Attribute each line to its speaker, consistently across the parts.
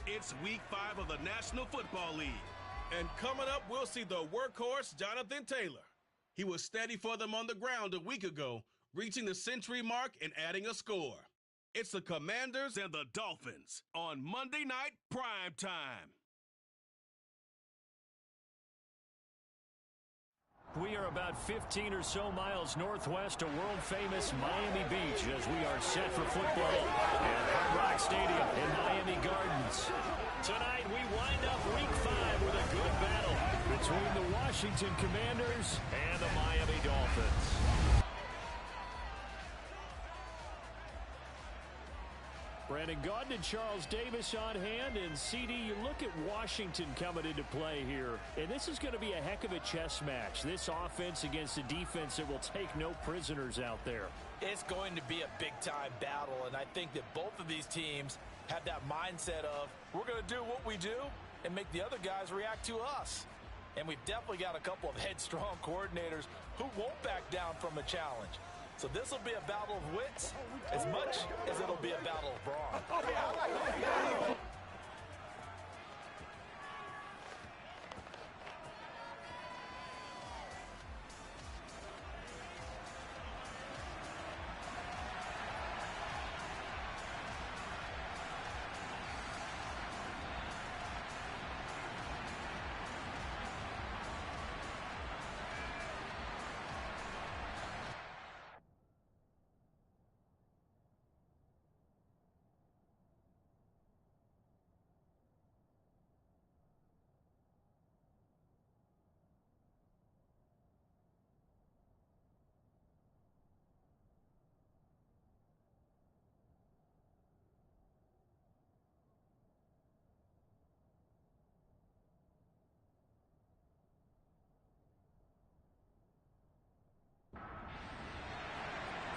Speaker 1: It's Week 5 of the National Football League. And coming up, we'll see the workhorse, Jonathan Taylor. He was steady for them on the ground a week ago, reaching the century mark and adding a score. It's the Commanders and the Dolphins on Monday Night Prime Time.
Speaker 2: We are about 15 or so miles northwest of world-famous Miami Beach as we are set for football at Hard Rock Stadium in Miami Gardens. Tonight, we wind up Week 5 with a good battle between the Washington Commanders and the Miami Dolphins. Brandon Gaudin and Charles Davis on hand, and CD, you look at Washington coming into play here, and this is going to be a heck of a chess match. This offense against a defense that will take no prisoners out there.
Speaker 3: It's going to be a big-time battle, and I think that both of these teams have that mindset of, we're going to do what we do and make the other guys react to us. And we've definitely got a couple of headstrong coordinators who won't back down from a challenge. So this will be a battle of wits as much as it'll be a battle of brawn.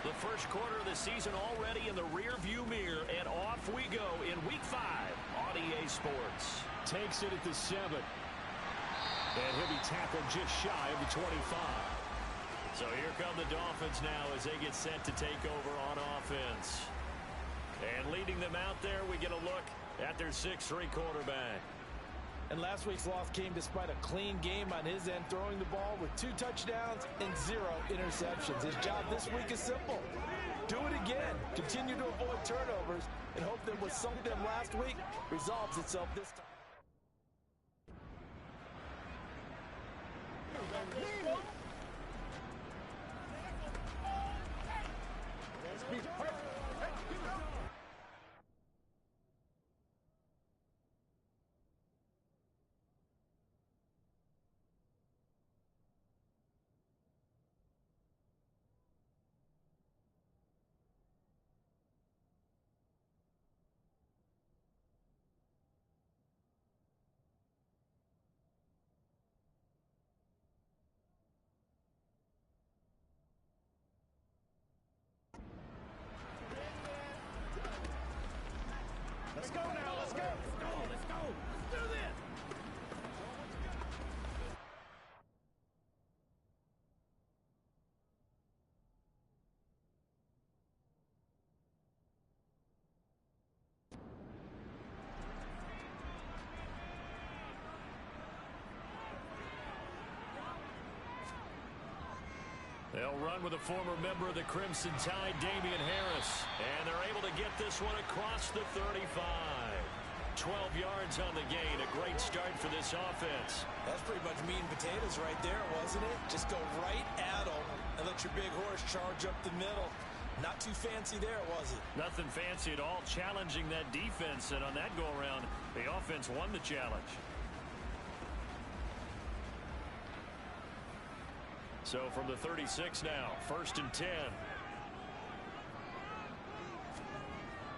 Speaker 2: The first quarter of the season already in the rear-view mirror, and off we go in Week 5 on EA Sports. Takes it at the 7. And he'll be tackled just shy of the 25. So here come the Dolphins now as they get set to take over on offense. And leading them out there, we get a look at their 6'3" quarterback.
Speaker 3: And last week's loss came despite a clean game on his end, throwing the ball with 2 touchdowns and 0 interceptions. His job this week is simple. Do it again. Continue to avoid turnovers and hope that what sunk them last week resolves itself this time.
Speaker 4: Let's go now, let's go. Let's go. Let's do this.
Speaker 2: They'll run with a former member of the Crimson Tide, Damian Harris. And they're able to get this one across the 35. 12 yards on the gain. A great start for this offense.
Speaker 3: That's pretty much meat and potatoes right there, wasn't it? Just go right at them and let your big horse charge up the middle. Not too fancy there, was it?
Speaker 2: Nothing fancy at all. Challenging that defense. And on that go-around, the offense won the challenge. So from the 36 now, 1st and 10.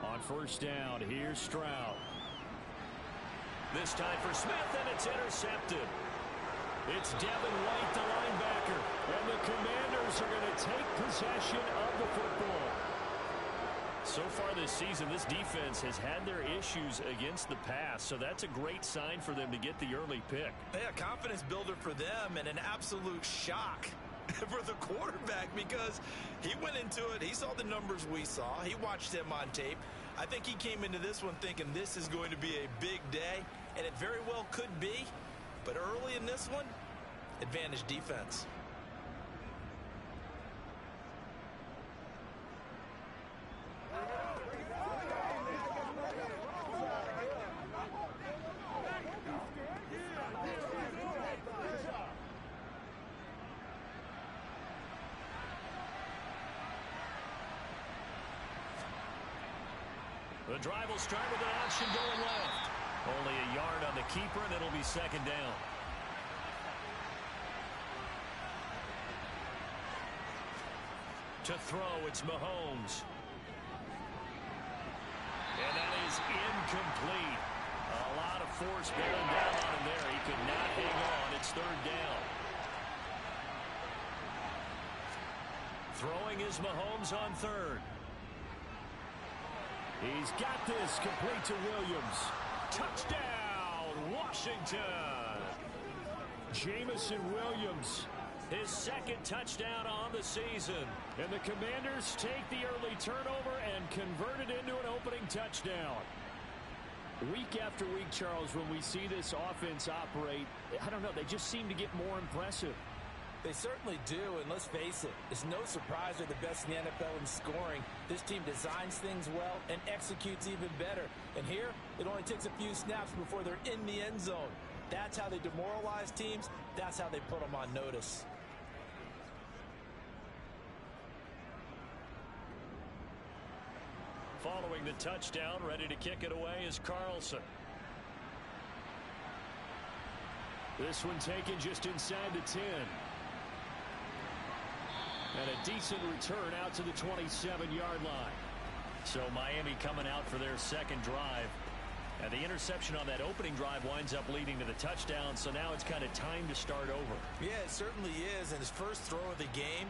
Speaker 2: On first down, here's Stroud. This time for Smith, and it's intercepted. It's Devin White, the linebacker, and the Commanders are going to take possession of the football. So far this season, this defense has had their issues against the pass, so that's a great sign for them to get the early pick.
Speaker 3: Yeah, confidence builder for them and an absolute shock for the quarterback because he went into it. He saw the numbers we saw. He watched him on tape. I think he came into this one thinking this is going to be a big day, and it very well could be. But early in this one, advantage defense.
Speaker 2: The drive will start with an option going left. Only a yard on the keeper, and it'll be second down. To throw, it's Mahomes. And that is incomplete. A lot of force bearing down on him there. He could not hang on. It's third down. Throwing is Mahomes on third. He's got this, complete to Williams. Touchdown, Washington. Jamison Williams, his second touchdown on the season. And the Commanders take the early turnover and convert it into an opening touchdown. Week after week, Charles, when we see this offense operate, I don't know, they just seem to get more impressive.
Speaker 3: They certainly do, and let's face it, it's no surprise they're the best in the NFL in scoring. This team designs things well and executes even better. And here, it only takes a few snaps before they're in the end zone. That's how they demoralize teams. That's how they put them on notice.
Speaker 2: Following the touchdown, ready to kick it away is Carlson. This one taken just inside the 10. And a decent return out to the 27-yard line. So Miami coming out for their second drive. And the interception on that opening drive winds up leading to the touchdown. So now it's kind of time to start over.
Speaker 3: Yeah, it certainly is. And his first throw of the game.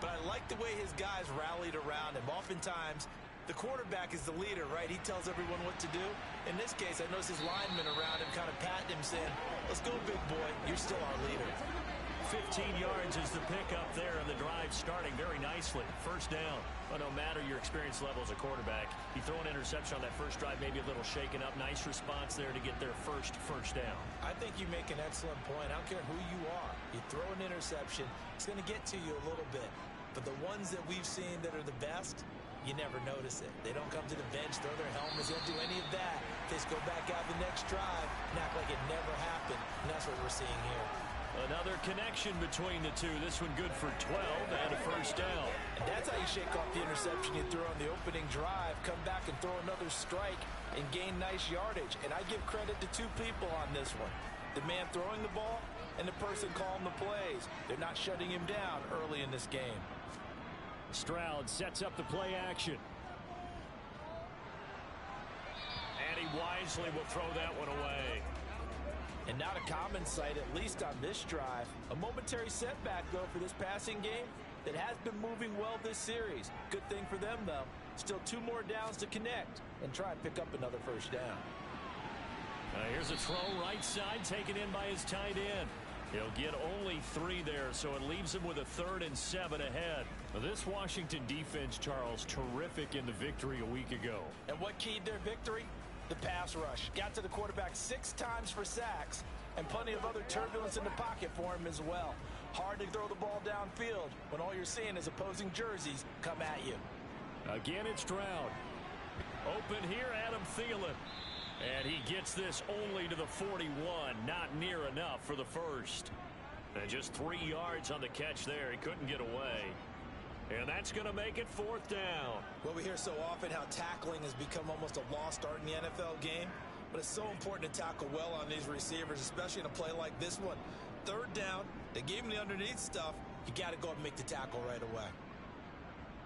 Speaker 3: But I like the way his guys rallied around him. Oftentimes, the quarterback is the leader, right? He tells everyone what to do. In this case, I noticed his linemen around him kind of patting him, saying, let's go, big boy. You're still our leader.
Speaker 2: 15 yards is the pickup there, and the drive starting very nicely. First down. But no matter your experience level as a quarterback, you throw an interception on that first drive, maybe a little shaken up. Nice response there to get their first down.
Speaker 3: I think you make an excellent point. I don't care who you are. You throw an interception, it's going to get to you a little bit. But the ones that we've seen that are the best, you never notice it. They don't come to the bench, throw their helmets, they don't do any of that. They just go back out the next drive and act like it never happened. And that's what we're seeing here.
Speaker 2: Another connection between the two. This one good for 12 and a first down.
Speaker 3: And that's how you shake off the interception you threw on the opening drive. Come back and throw another strike and gain nice yardage. And I give credit to two people on this one. The man throwing the ball and the person calling the plays. They're not shutting him down early in this game.
Speaker 2: Stroud sets up the play action. And he wisely will throw that one away.
Speaker 3: And not a common sight, at least on this drive. A momentary setback, though, for this passing game that has been moving well this series. Good thing for them, though. Still 2 more downs to connect and try and pick up another first down.
Speaker 2: Here's a throw right side taken in by his tight end. He'll get only 3 there, so it leaves him with a 3rd and 7 ahead. This Washington defense, Charles, terrific in the victory a week ago.
Speaker 3: And what keyed their victory? The pass rush. Got to the quarterback 6 times for sacks, and plenty of other turbulence in the pocket for him as well. Hard to throw the ball downfield when all you're seeing is opposing jerseys come at you.
Speaker 2: Again, it's Stroud. Open here, Adam Thielen. And he gets this only to the 41. Not near enough for the first. And just 3 yards on the catch there. He couldn't get away. And that's going to make it 4th down.
Speaker 3: Well, we hear so often how tackling has become almost a lost art in the NFL game. But it's so important to tackle well on these receivers, especially in a play like this one. 3rd down, they gave him the underneath stuff. You got to go up and make the tackle right away.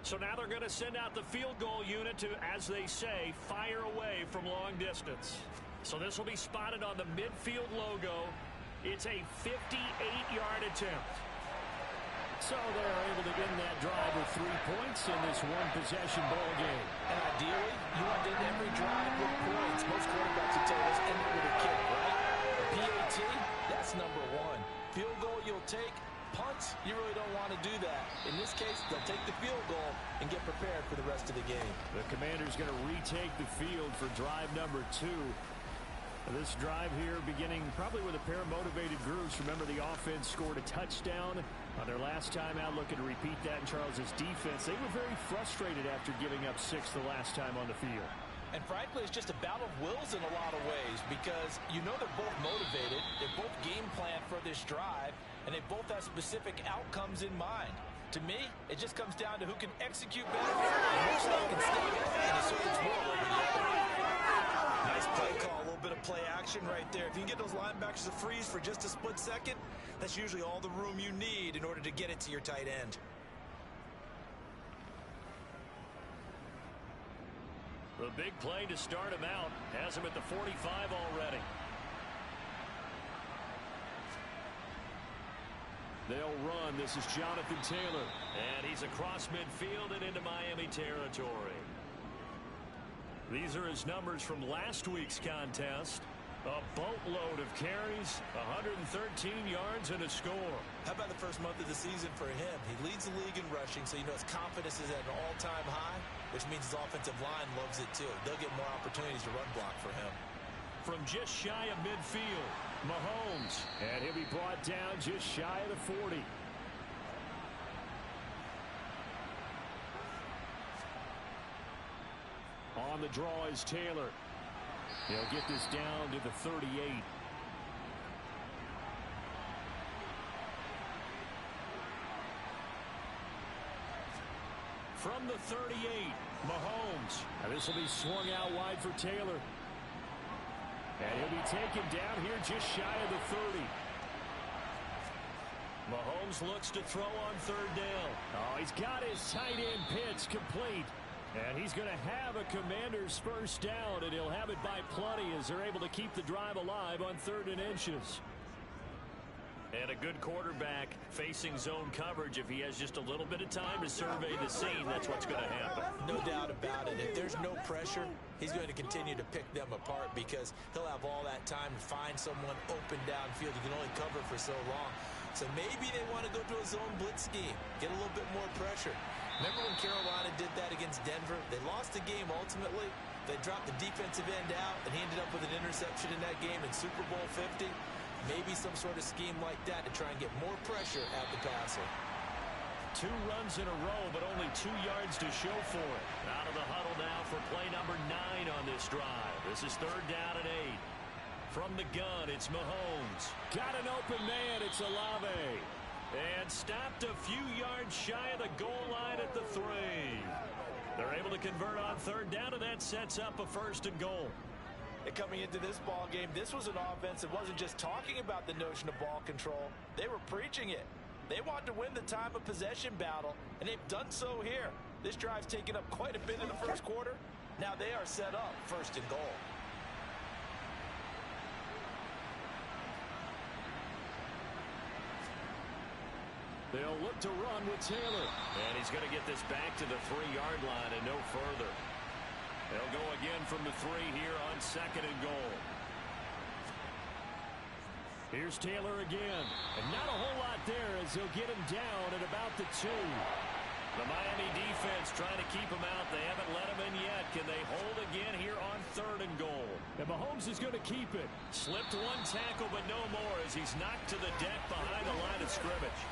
Speaker 2: So now they're going to send out the field goal unit to, as they say, fire away from long distance. So this will be spotted on the midfield logo. It's a 58-yard attempt. So they're able to end that drive with 3 points in this one-possession ball game.
Speaker 3: And ideally, you want to end every drive with points. Most quarterbacks would tell us end it with a kick, right? A PAT, that's number 1. Field goal you'll take. Punts, you really don't want to do that. In this case, they'll take the field goal and get prepared for the rest of the game.
Speaker 2: The Commanders going to retake the field for drive number 2. This drive here beginning probably with a pair of motivated groups. Remember, the offense scored a touchdown on their last time out, looking to repeat that in Charles's defense. They were very frustrated after giving up 6 the last time on the field.
Speaker 3: And frankly, it's just a battle of wills in a lot of ways because you know they're both motivated, they both game plan for this drive, and they both have specific outcomes in mind. To me, it just comes down to who can execute better and which side can stand up in a search war over the other. Nice play call, a little bit of play action right there. If you can get those linebackers to freeze for just a split second, that's usually all the room you need in order to get it to your tight end.
Speaker 2: The big play to start him out has him at the 45 already. They'll run. This is Jonathan Taylor. And he's across midfield and into Miami territory. These are his numbers from last week's contest. A boatload of carries, 113 yards, and a score.
Speaker 3: How about the first month of the season for him? He leads the league in rushing, so you know his confidence is at an all-time high, which means his offensive line loves it too. They'll get more opportunities to run block for him.
Speaker 2: From just shy of midfield, Mahomes. And he'll be brought down just shy of the 40. On the draw is Taylor. He'll get this down to the 38. From the 38, Mahomes. And this will be swung out wide for Taylor. And he'll be taken down here just shy of the 30. Mahomes looks to throw on third down. Oh, he's got his tight end pitch complete. And he's going to have a Commander's first down, and he'll have it by plenty as they're able to keep the drive alive on 3rd and inches. And a good quarterback facing zone coverage. If he has just a little bit of time to survey the scene, that's what's going to happen.
Speaker 3: No doubt about it. If there's no pressure, he's going to continue to pick them apart because he'll have all that time to find someone open downfield. You can only cover for so long. So maybe they want to go to a zone blitz scheme, get a little bit more pressure. Remember when Carolina did that against Denver? They lost the game ultimately. They dropped the defensive end out, and he ended up with an interception in that game in Super Bowl 50. Maybe some sort of scheme like that to try and get more pressure at the passer.
Speaker 2: 2 runs in a row, but only 2 yards to show for it. Out of the huddle now for play number 9 on this drive. This is 3rd down and 8. From the gun, it's Mahomes. Got an open man, it's Olave. And stopped a few yards shy of the goal line at the 3. They're able to convert on 3rd down, and that sets up a 1st and goal.
Speaker 3: And coming into this ball game, this was an offense that wasn't just talking about the notion of ball control. They were preaching it. They wanted to win the time of possession battle, and they've done so here. This drive's taken up quite a bit in the first quarter. Now they are set up 1st and goal.
Speaker 2: They'll look to run with Taylor. And he's going to get this back to the 3-yard line and no further. They'll go again from the 3 here on 2nd and goal. Here's Taylor again. And not a whole lot there as he'll get him down at about the 2. The Miami defense trying to keep him out. They haven't let him in yet. Can they hold again here on 3rd and goal? And Mahomes is going to keep it. Slipped 1 tackle, but no more as he's knocked to the deck behind the line of scrimmage.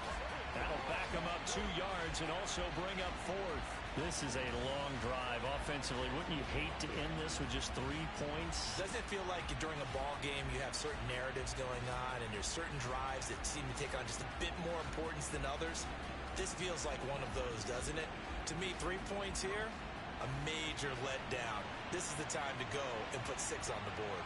Speaker 2: That'll back him up 2 yards and also bring up 4th. This is a long drive offensively. Wouldn't you hate to end this with just 3 points?
Speaker 3: Doesn't it feel like during a ball game you have certain narratives going on and there's certain drives that seem to take on just a bit more importance than others? This feels like one of those, doesn't it? To me, 3 points here, a major letdown. This is the time to go and put 6 on the board.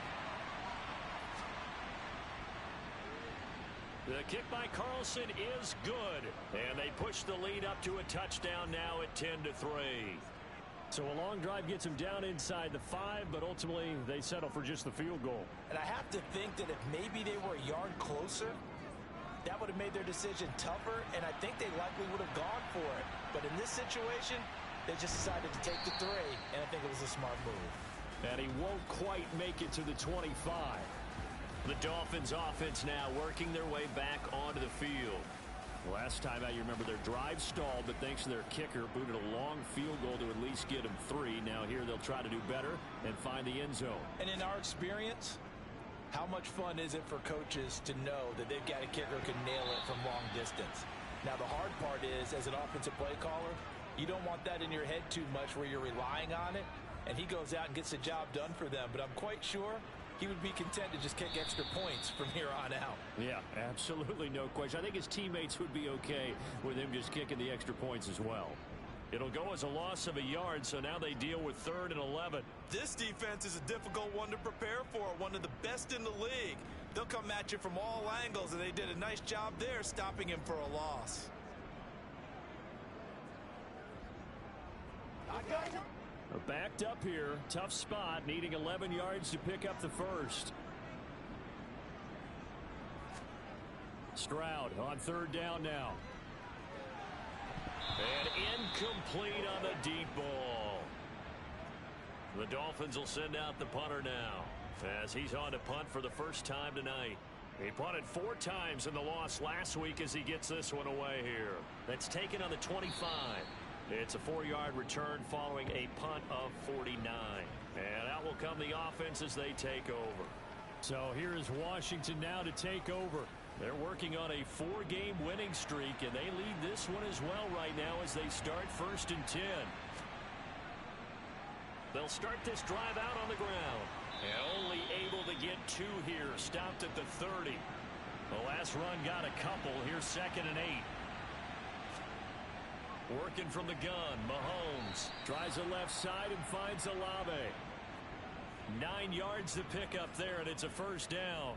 Speaker 2: The kick by Carlson is good. And they push the lead up to a touchdown now at 10-3. So a long drive gets them down inside the 5, but ultimately they settle for just the field goal.
Speaker 3: And I have to think that if maybe they were a yard closer, that would have made their decision tougher, and I think they likely would have gone for it. But in this situation, they just decided to take the 3, and I think it was a smart move.
Speaker 2: And he won't quite make it to the 25. The Dolphins offense now working their way back onto the field. Last time out, you remember their drive stalled, but thanks to their kicker, booted a long field goal to at least get them 3. Now here they'll try to do better and find the end zone.
Speaker 3: And in our experience, how much fun is it for coaches to know that they've got a kicker who can nail it from long distance? Now the hard part is, as an offensive play caller, you don't want that in your head too much where you're relying on it, and he goes out and gets the job done for them. But I'm quite sure he would be content to just kick extra points from here on out.
Speaker 2: Yeah, absolutely no question. I think his teammates would be okay with him just kicking the extra points as well. It'll go as a loss of a yard, so now they deal with 3rd and 11.
Speaker 3: This defense is a difficult one to prepare for, one of the best in the league. They'll come at you from all angles, and they did a nice job there stopping him for a loss.
Speaker 2: Backed up here, tough spot, needing 11 yards to pick up the first. Stroud on 3rd down now. And incomplete on the deep ball. The Dolphins will send out the punter now, as he's on to punt for the first time tonight. He punted 4 times in the loss last week as he gets this one away here. That's taken on the 25. It's a 4-yard return following a punt of 49. And out will come the offense as they take over. So here is Washington now to take over. They're working on a 4-game winning streak, and they lead this one as well right now as they start 1st and 10. They'll start this drive out on the ground. And only able to get 2 here. Stopped at the 30. The last run got a couple. Here's 2nd and 8. Working from the gun, Mahomes tries the left side and finds Olave. 9 yards to pick up there, and it's a first down.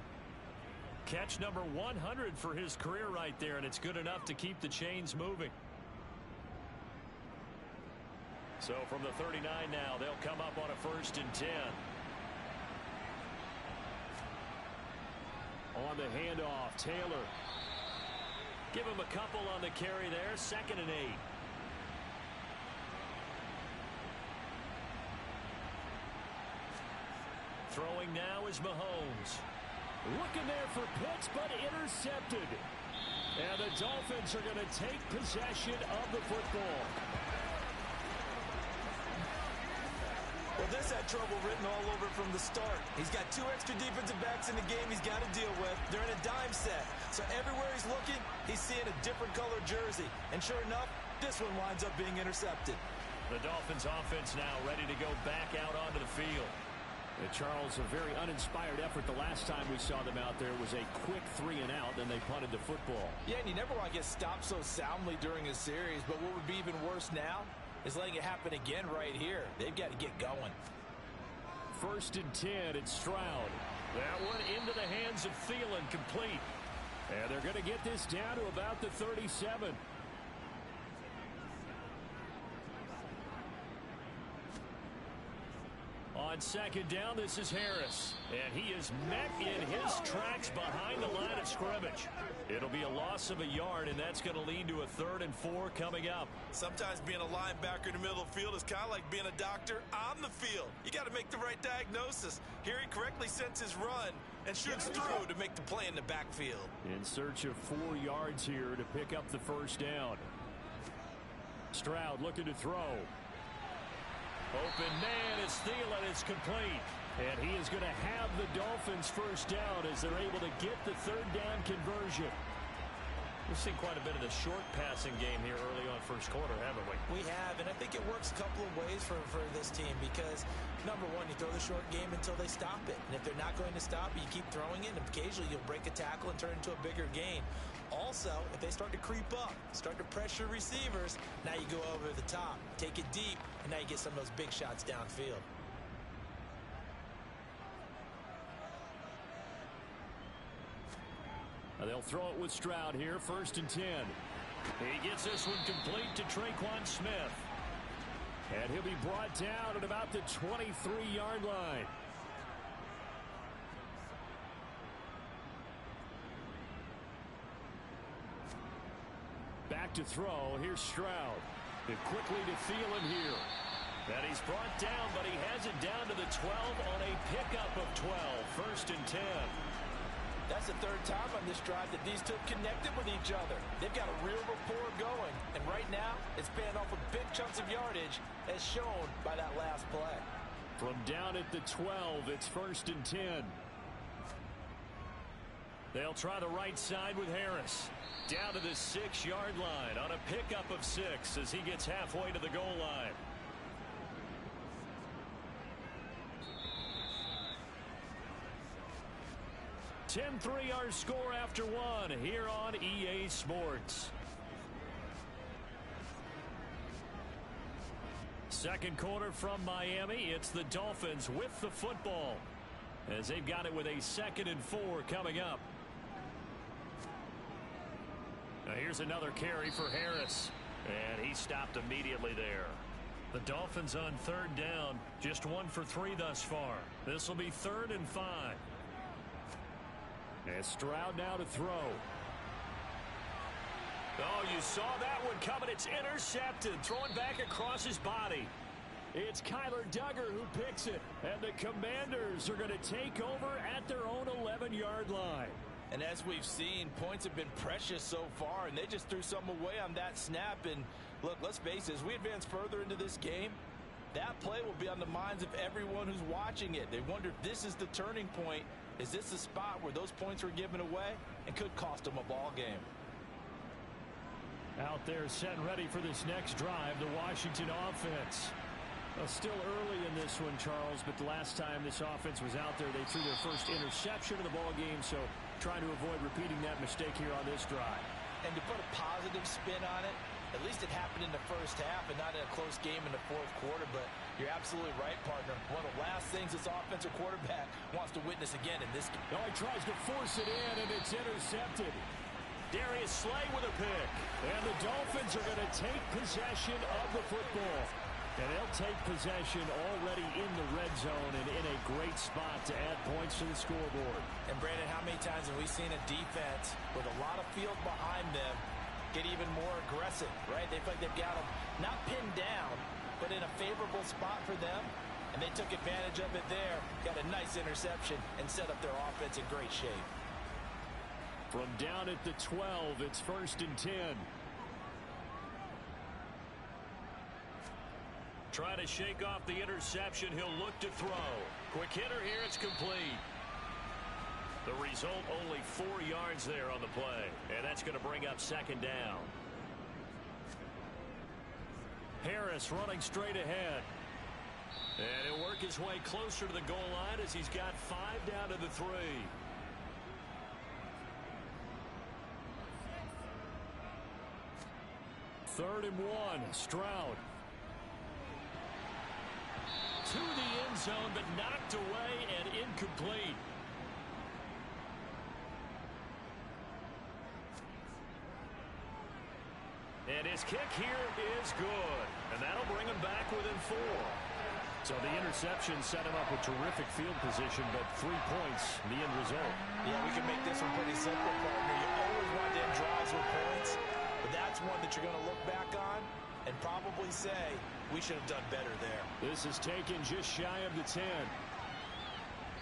Speaker 2: Catch number 100 for his career right there, and it's good enough to keep the chains moving. So from the 39 now, they'll come up on a 1st and 10. On the handoff, Taylor. Give him a couple on the carry there, 2nd and 8. Throwing now is Mahomes. Looking there for Pitts, but intercepted. And the Dolphins are going to take possession of the football.
Speaker 3: Well, this had trouble written all over from the start. He's got 2 extra defensive backs in the game he's got to deal with. They're in a dime set. So everywhere he's looking, he's seeing a different color jersey. And sure enough, this one winds up being intercepted.
Speaker 2: The Dolphins offense now ready to go back out onto the field. Charles, a very uninspired effort the last time we saw them out there was a quick 3 and out, then they punted the football.
Speaker 3: Yeah, and you never want to get stopped so soundly during a series, but what would be even worse now is letting it happen again right here. They've got to get going.
Speaker 2: 1st and 10, it's Stroud. That one into the hands of Thielen, complete. And they're going to get this down to about the 37. On 2nd down, this is Harris. And he is met in his tracks behind the line of scrimmage. It'll be a loss of a yard, and that's going to lead to a 3rd and 4 coming up.
Speaker 3: Sometimes being a linebacker in the middle of the field is kind of like being a doctor on the field. You got to make the right diagnosis. Here he correctly sets his run and shoots through to make the play in the backfield.
Speaker 2: In search of 4 yards here to pick up the first down. Stroud looking to throw. Open man is Thielen. It's complete. And he is going to have the Dolphins first down as they're able to get the 3rd down conversion. We've seen quite a bit of the short passing game here early on 1st quarter, haven't we?
Speaker 3: We have, and I think it works a couple of ways for this team because, number one, you throw the short game until they stop it. And if they're not going to stop it, you keep throwing it, and occasionally you'll break a tackle and turn it into a bigger gain. Also, if they start to creep up, start to pressure receivers, now you go over the top, take it deep, and now you get some of those big shots downfield.
Speaker 2: They'll throw it with Stroud here, 1st and 10. He gets this one complete to Traquan Smith. And he'll be brought down at about the 23-yard line. Back to throw. Here's Stroud. And quickly to Thielen here. And he's brought down, but he has it down to the 12 on a pickup of 12. 1st and 10.
Speaker 3: That's the third time on this drive that these two have connected with each other. They've got a real rapport going, and right now it's paying off with big chunks of yardage, as shown by that last play.
Speaker 2: From down at the 12, it's 1st and 10. They'll try the right side with Harris. Down to the 6-yard line on a pickup of 6 as he gets halfway to the goal line. .10-3 our score after one here on EA Sports. Second quarter from Miami. It's the Dolphins with the football as they've got it with a 2nd and 4 coming up. Now here's another carry for Harris, and he stopped immediately there. The Dolphins on 3rd down, just 1 for 3 thus far. This will be 3rd and 5. And Stroud now to throw. Oh, you saw that one coming. It's intercepted, throwing back across his body. It's Kyler Duggar who picks it, and the Commanders are going to take over at their own 11-yard line.
Speaker 3: And as we've seen, points have been precious so far, and they just threw some away on that snap. And look, let's face it, as we advance further into this game, that play will be on the minds of everyone who's watching it. They wonder if this is the turning point. Is this the spot where those points were given away and could cost them a ball game?
Speaker 2: Out there set and ready for this next drive, the Washington offense. Still early in this one, Charles, but the last time this offense was out there, they threw their first interception of the ball game, so trying to avoid repeating that mistake here on this drive.
Speaker 3: And to put a positive spin on it, at least it happened in the first half and not in a close game in the fourth quarter, but you're absolutely right, partner. One of the last things this offensive quarterback wants to witness again in this game.
Speaker 2: Oh, he tries to force it in, and it's intercepted. Darius Slay with a pick. And the Dolphins are going to take possession of the football. And they'll take possession already in the red zone and in a great spot to add points to the scoreboard.
Speaker 3: And, Brandon, how many times have we seen a defense with a lot of field behind them get even more aggressive, right? They feel like they've got them not pinned down, but in a favorable spot for them. And they took advantage of it there, got a nice interception, and set up their offense in great shape.
Speaker 2: From down at the 12, it's 1st and 10. Trying to shake off the interception. He'll look to throw. Quick hitter here. It's complete. The result, only 4 yards there on the play. And that's going to bring up 2nd down. Harris running straight ahead. And he'll work his way closer to the goal line as he's got 5 down to the 3. Third and 1. Stroud. To the end zone, but knocked away and incomplete. And his kick here is good. And that'll bring him back within 4. So the interception set him up with terrific field position, but 3 points, the end result.
Speaker 3: Yeah, we can make this one pretty simple, partner. You always want to end drives with points, but that's one that you're going to look back on and probably say, we should have done better there.
Speaker 2: This is taken just shy of the 10.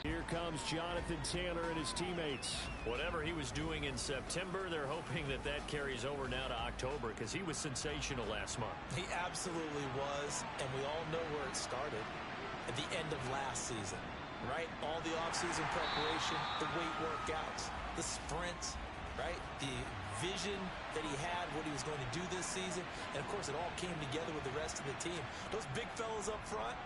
Speaker 2: Here comes Jonathan Taylor and his teammates. Whatever he was doing in September, they're hoping that that carries over now to October because he was sensational last month.
Speaker 3: He absolutely was, and we all know where it started at the end of last season, right? All the offseason preparation, the weight workouts, the sprints, right? The vision that he had, what he was going to do this season, and of course it all came together with the rest of the team. Those big fellas up front,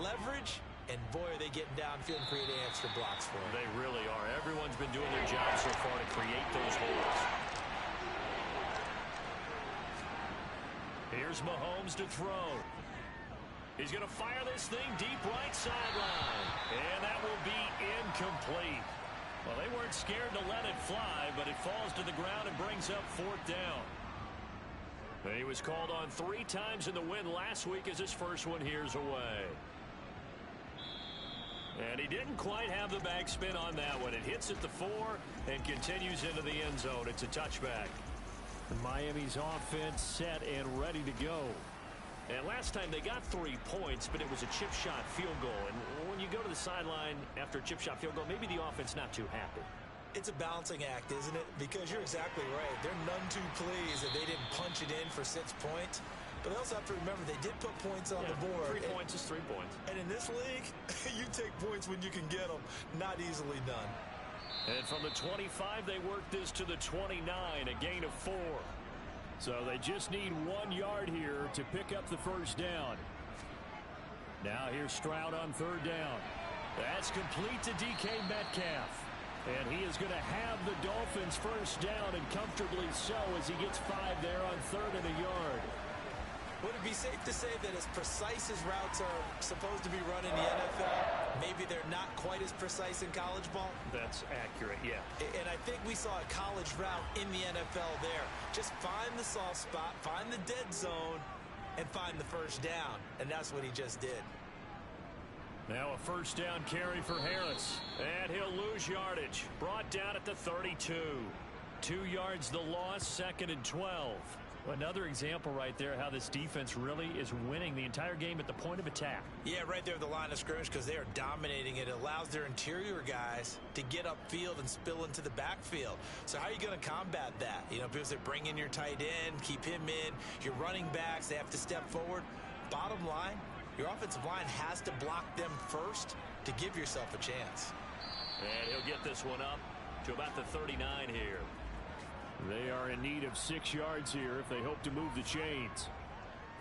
Speaker 3: leverage, and boy are they getting downfield and creating extra blocks for him.
Speaker 2: They really are. Everyone's been doing their job so far to create those holes. Here's Mahomes to throw. He's going to fire this thing deep right sideline, and that will be incomplete. Well, they weren't scared to let it fly, but it falls to the ground and brings up 4th down. He was called on 3 times in the win last week as his first one here's away. And he didn't quite have the backspin on that one. It hits at the 4 and continues into the end zone. It's a touchback. Miami's offense set and ready to go. And last time they got 3 points, but it was a chip shot field goal. And when you go to the sideline after a chip shot field goal, maybe the offense not too happy.
Speaker 3: It's a balancing act, isn't it? Because you're exactly right. They're none too pleased that they didn't punch it in for 6 points. But they also have to remember they did put points on the board.
Speaker 2: 3 points is 3 points.
Speaker 3: And in this league, you take points when you can get them. Not easily done.
Speaker 2: And from the 25, they work this to the 29, a gain of 4. So they just need 1 yard here to pick up the first down. Now here's Stroud on 3rd down. That's complete to DK Metcalf. And he is going to have the Dolphins first down, and comfortably so, as he gets 5 there on 3rd and a yard.
Speaker 3: Would it be safe to say that as precise as routes are supposed to be run in the NFL, maybe they're not quite as precise in college ball?
Speaker 2: That's accurate, yeah.
Speaker 3: And I think we saw a college route in the NFL there. Just find the soft spot, find the dead zone, and find the first down. And that's what he just did.
Speaker 2: Now a first down carry for Harris. And he'll lose yardage. Brought down at the 32. 2 yards the loss, 2nd and 12. Another example right there how this defense really is winning the entire game at the point of attack. Yeah, right there at the line of scrimmage, because they are dominating it. It allows their interior guys to get upfield and spill into the backfield. So how are you going to combat that? You know, because they bring in your tight end, keep him in. Your running backs, they have to step forward. Bottom line, your offensive line has to block them first to give yourself a chance. And he'll get this one up to about the 39 here. They are in need of 6 yards here if they hope to move the chains.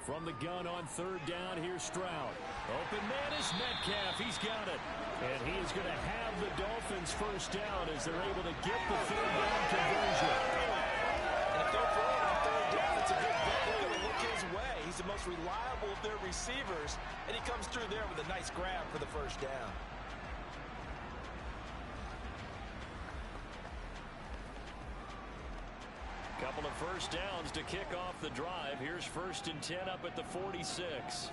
Speaker 2: From the gun on 3rd down, here's Stroud. Open man is Metcalf. He's got it. And he is going to have the Dolphins first down as they're able to get the 3rd down conversion.
Speaker 3: And if they're throwing on 3rd down, it's a good bet. They're going to look his way. He's the most reliable of their receivers, and he comes through there with a nice grab for the first down. Couple of first downs to kick off the drive. Here's 1st and 10 up at the 46.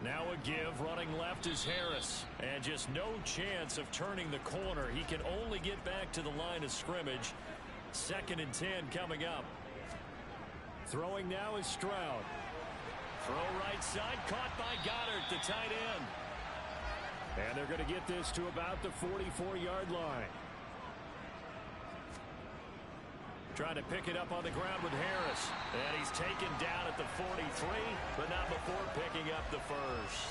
Speaker 3: Now a give. Running left is Harris. And just no chance of turning the corner. He can only get back to the line of scrimmage. 2nd and 10 coming up. Throwing now is Stroud. Throw right side. Caught by Goddard, the tight end. And they're going to get this to about the 44-yard line. Trying to pick it up on the ground with Harris. And he's taken down at the 43, but not before picking up the first.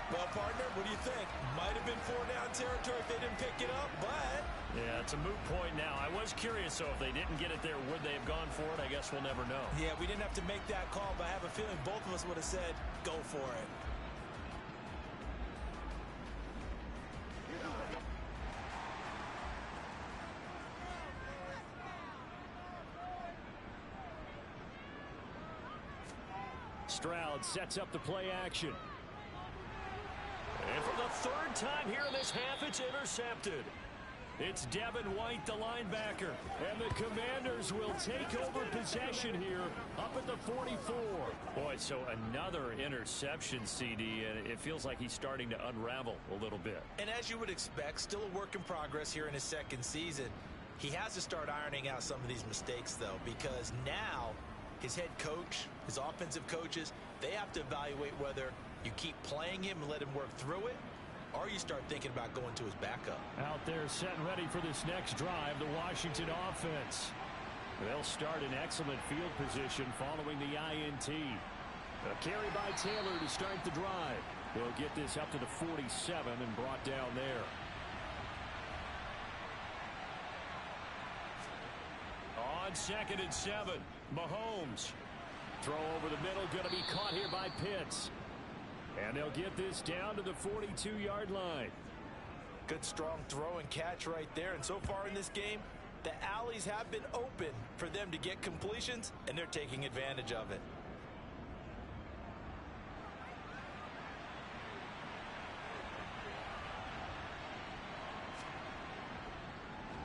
Speaker 3: Well, partner, what do you think? Might have been 4-down territory if they didn't pick it up, but... Yeah, it's a moot point now. I was curious, so if they didn't get it there, would they have gone for it? I guess we'll never know. Yeah, we didn't have to make that call, but I have a feeling both of us would have said, go for it. Stroud sets up the play action. And for the 3rd time here in this half, it's intercepted. It's Devin White, the linebacker. And the Commanders will take over possession here up at the 44. Boy, so another interception, CD, and it feels like he's starting to unravel a little bit. And as you would expect, still a work in progress here in his 2nd season. He has to start ironing out some of these mistakes, though, because now his head coach, his offensive coaches, they have to evaluate whether you keep playing him and let him work through it, or you start thinking about going to his backup. Out there set and ready for this next drive, the Washington offense. They'll start in excellent field position following the INT. A carry by Taylor to start the drive. They'll get this up to the 47 and brought down there. On 2nd and 7, Mahomes. Throw over the middle, going to be caught here by Pitts. And they'll get this down to the 42-yard line. Good strong throw and catch right there. And so far in this game, the alleys have been open for them to get completions, and they're taking advantage of it.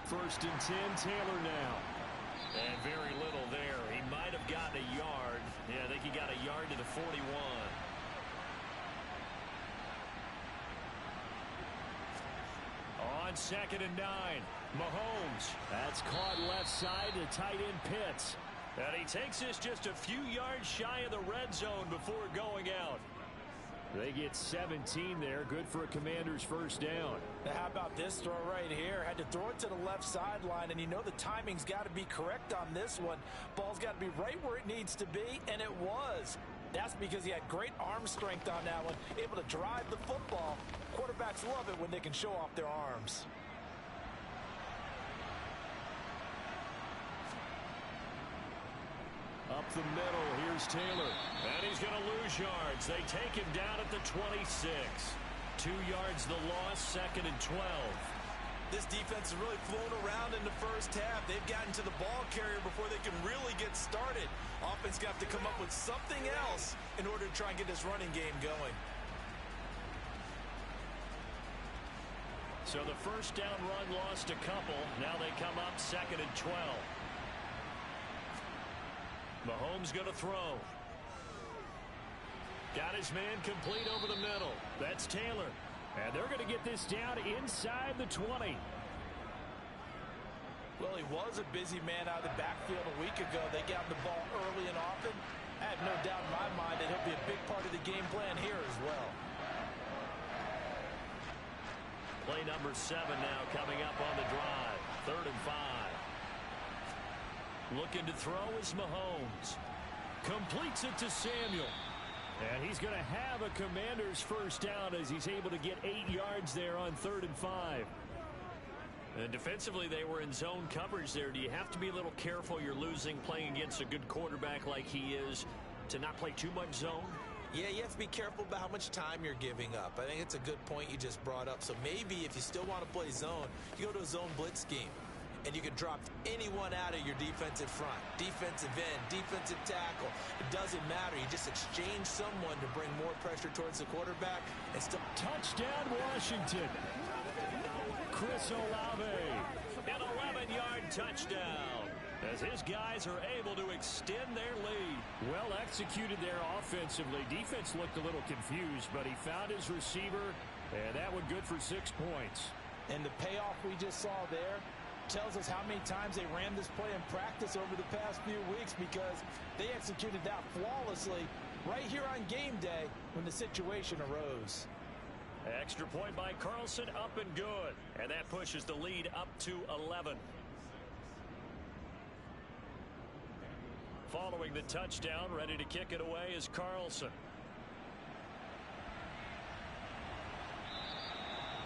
Speaker 3: 1st and 10, Taylor now. And very little there. He might have gotten a yard. Yeah, I think he got a yard to the 41. On 2nd and 9, Mahomes. That's caught left side to tight end Pitts. And he takes this just a few yards shy of the red zone before going out.
Speaker 2: They get 17 there. Good for a Commander's first down.
Speaker 3: Now, how about this throw right here? Had to throw it to the left sideline, and you know the timing's got to be correct on this one. Ball's got to be right where it needs to be, and it was. That's because he had great arm strength on that one, able to drive the football. Quarterbacks love it when they can show off their arms.
Speaker 2: Up the middle, here's Taylor. And he's going to lose yards. They take him down at the 26. 2 yards the loss, 2nd and 12.
Speaker 3: This defense is really flown around in the first half. They've gotten to the ball carrier before they can really get started. Offense got to come up with something else in order to try and get this running game going.
Speaker 2: So the first down run lost a couple. Now they come up 2nd and 12. Mahomes going to throw. Got his man complete over the middle. That's Taylor. And they're going to get this down inside the 20.
Speaker 3: Well, he was a busy man out of the backfield a week ago. They got him the ball early and often. I have no doubt in my mind that he'll be a big part of the game plan here as well.
Speaker 2: Play number 7 now coming up on the drive. 3rd and 5. Looking to throw is Mahomes. Completes it to Samuel. And he's going to have a Commander's first down as he's able to get 8 yards there on 3rd and 5. And defensively, they were in zone coverage there. Do you have to be a little careful? You're losing playing against a good quarterback like he is to not play too much zone?
Speaker 3: Yeah, you have to be careful about how much time you're giving up. I think it's a good point you just brought up. So maybe if you still want to play zone, you go to a zone blitz scheme. And you can drop anyone out of your defensive front, defensive end, defensive tackle. It doesn't matter. You just exchange someone to bring more pressure towards the quarterback. And still
Speaker 2: touchdown, Washington. Chris Olave, an 11-yard touchdown, as his guys are able to extend their lead. Well executed there offensively. Defense looked a little confused, but he found his receiver, and that one good for 6 points.
Speaker 3: And the payoff we just saw there tells us how many times they ran this play in practice over the past few weeks, because they executed that flawlessly right here on game day when the situation arose.
Speaker 2: Extra point by Carlson, up and good. And that pushes the lead up to 11. Following the touchdown, ready to kick it away is Carlson.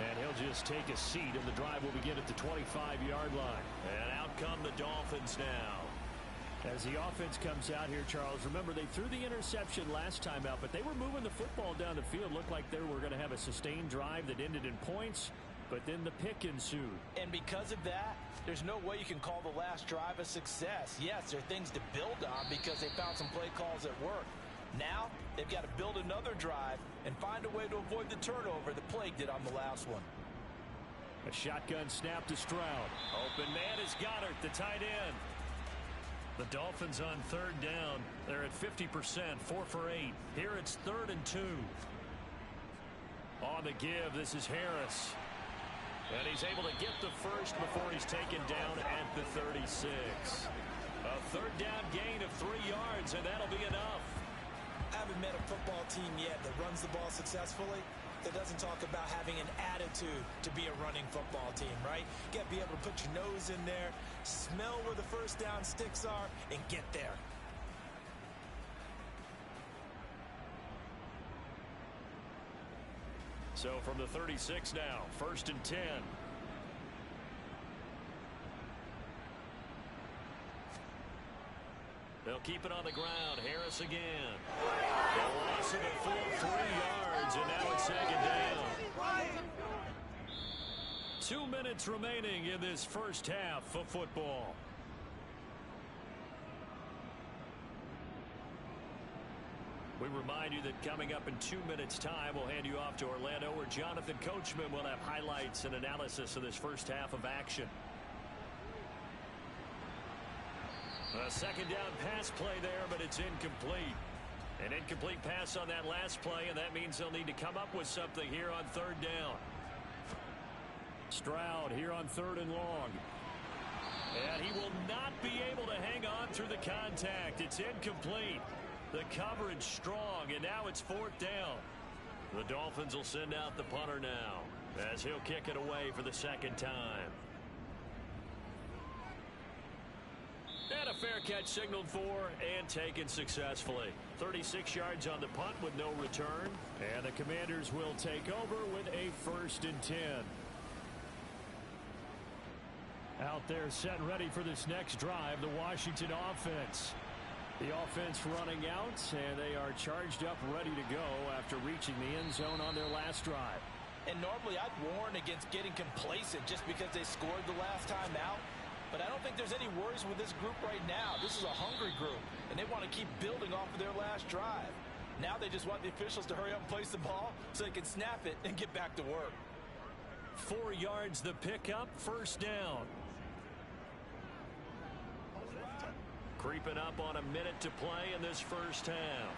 Speaker 2: And he'll just take a seat, and the drive will begin at the 25-yard line. And out come the Dolphins now. As the offense comes out here, Charles, remember they threw the interception last time out, but they were moving the football down the field. Looked like they were going to have a sustained drive that ended in points, but then the pick ensued.
Speaker 3: And because of that, there's no way you can call the last drive a success. Yes, there are things to build on because they found some play calls that work. Now, they've got to build another drive and find a way to avoid the turnover that plagued it on the last one.
Speaker 2: A shotgun snap to Stroud. Open man is Goddard, the tight end. The Dolphins on 3rd down. They're at 50%, 4 for 8. Here it's 3rd and 2. On the give, this is Harris. And he's able to get the first before he's taken down at the 36. A 3rd down gain of 3 yards, and that'll be enough.
Speaker 3: I haven't met a football team yet that runs the ball successfully that doesn't talk about having an attitude to be a running football team, right? You got to be able to put your nose in there, smell where the first down sticks are, and get there.
Speaker 2: So from the 36 now, 1st and 10. They'll keep it on the ground. Harris again. A loss of a full 3 yards, and now it's 2nd down. 2 minutes remaining in this first half of football. We remind you that coming up in 2 minutes' time, we'll hand you off to Orlando, where Jonathan Coachman will have highlights and analysis of this first half of action. A 2nd down pass play there, but it's incomplete. An incomplete pass on that last play, and that means they'll need to come up with something here on 3rd down. Stroud here on 3rd and long. And he will not be able to hang on through the contact. It's incomplete. The coverage strong, and now it's 4th down. The Dolphins will send out the punter now as he'll kick it away for the second time. And a fair catch signaled for and taken successfully. 36 yards on the punt with no return. And the Commanders will take over with a 1st and 10. Out there set and ready for this next drive, the Washington offense. The offense running out, and they are charged up, ready to go after reaching the end zone on their last drive.
Speaker 3: And normally I'd warn against getting complacent just because they scored the last time out. But I don't think there's any worries with this group right now. This is a hungry group, and they want to keep building off of their last drive. Now they just want the officials to hurry up and place the ball so they can snap it and get back to work.
Speaker 2: 4 yards the pickup, 1st down. Creeping up on a minute to play in this first half.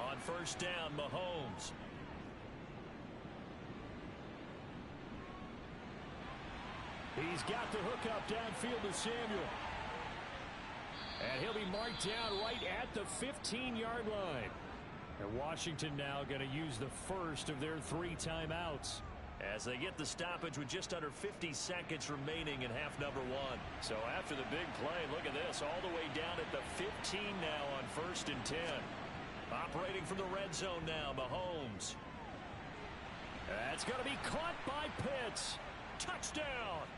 Speaker 2: On 1st down, Mahomes. He's got the hook up downfield to Samuel. And he'll be marked down right at the 15-yard line. And Washington now going to use the first of their 3 timeouts as they get the stoppage with just under 50 seconds remaining in half number 1. So after the big play, look at this, all the way down at the 15 now on 1st and 10. Operating from the red zone now, Mahomes. That's going to be caught by Pitts. Touchdown!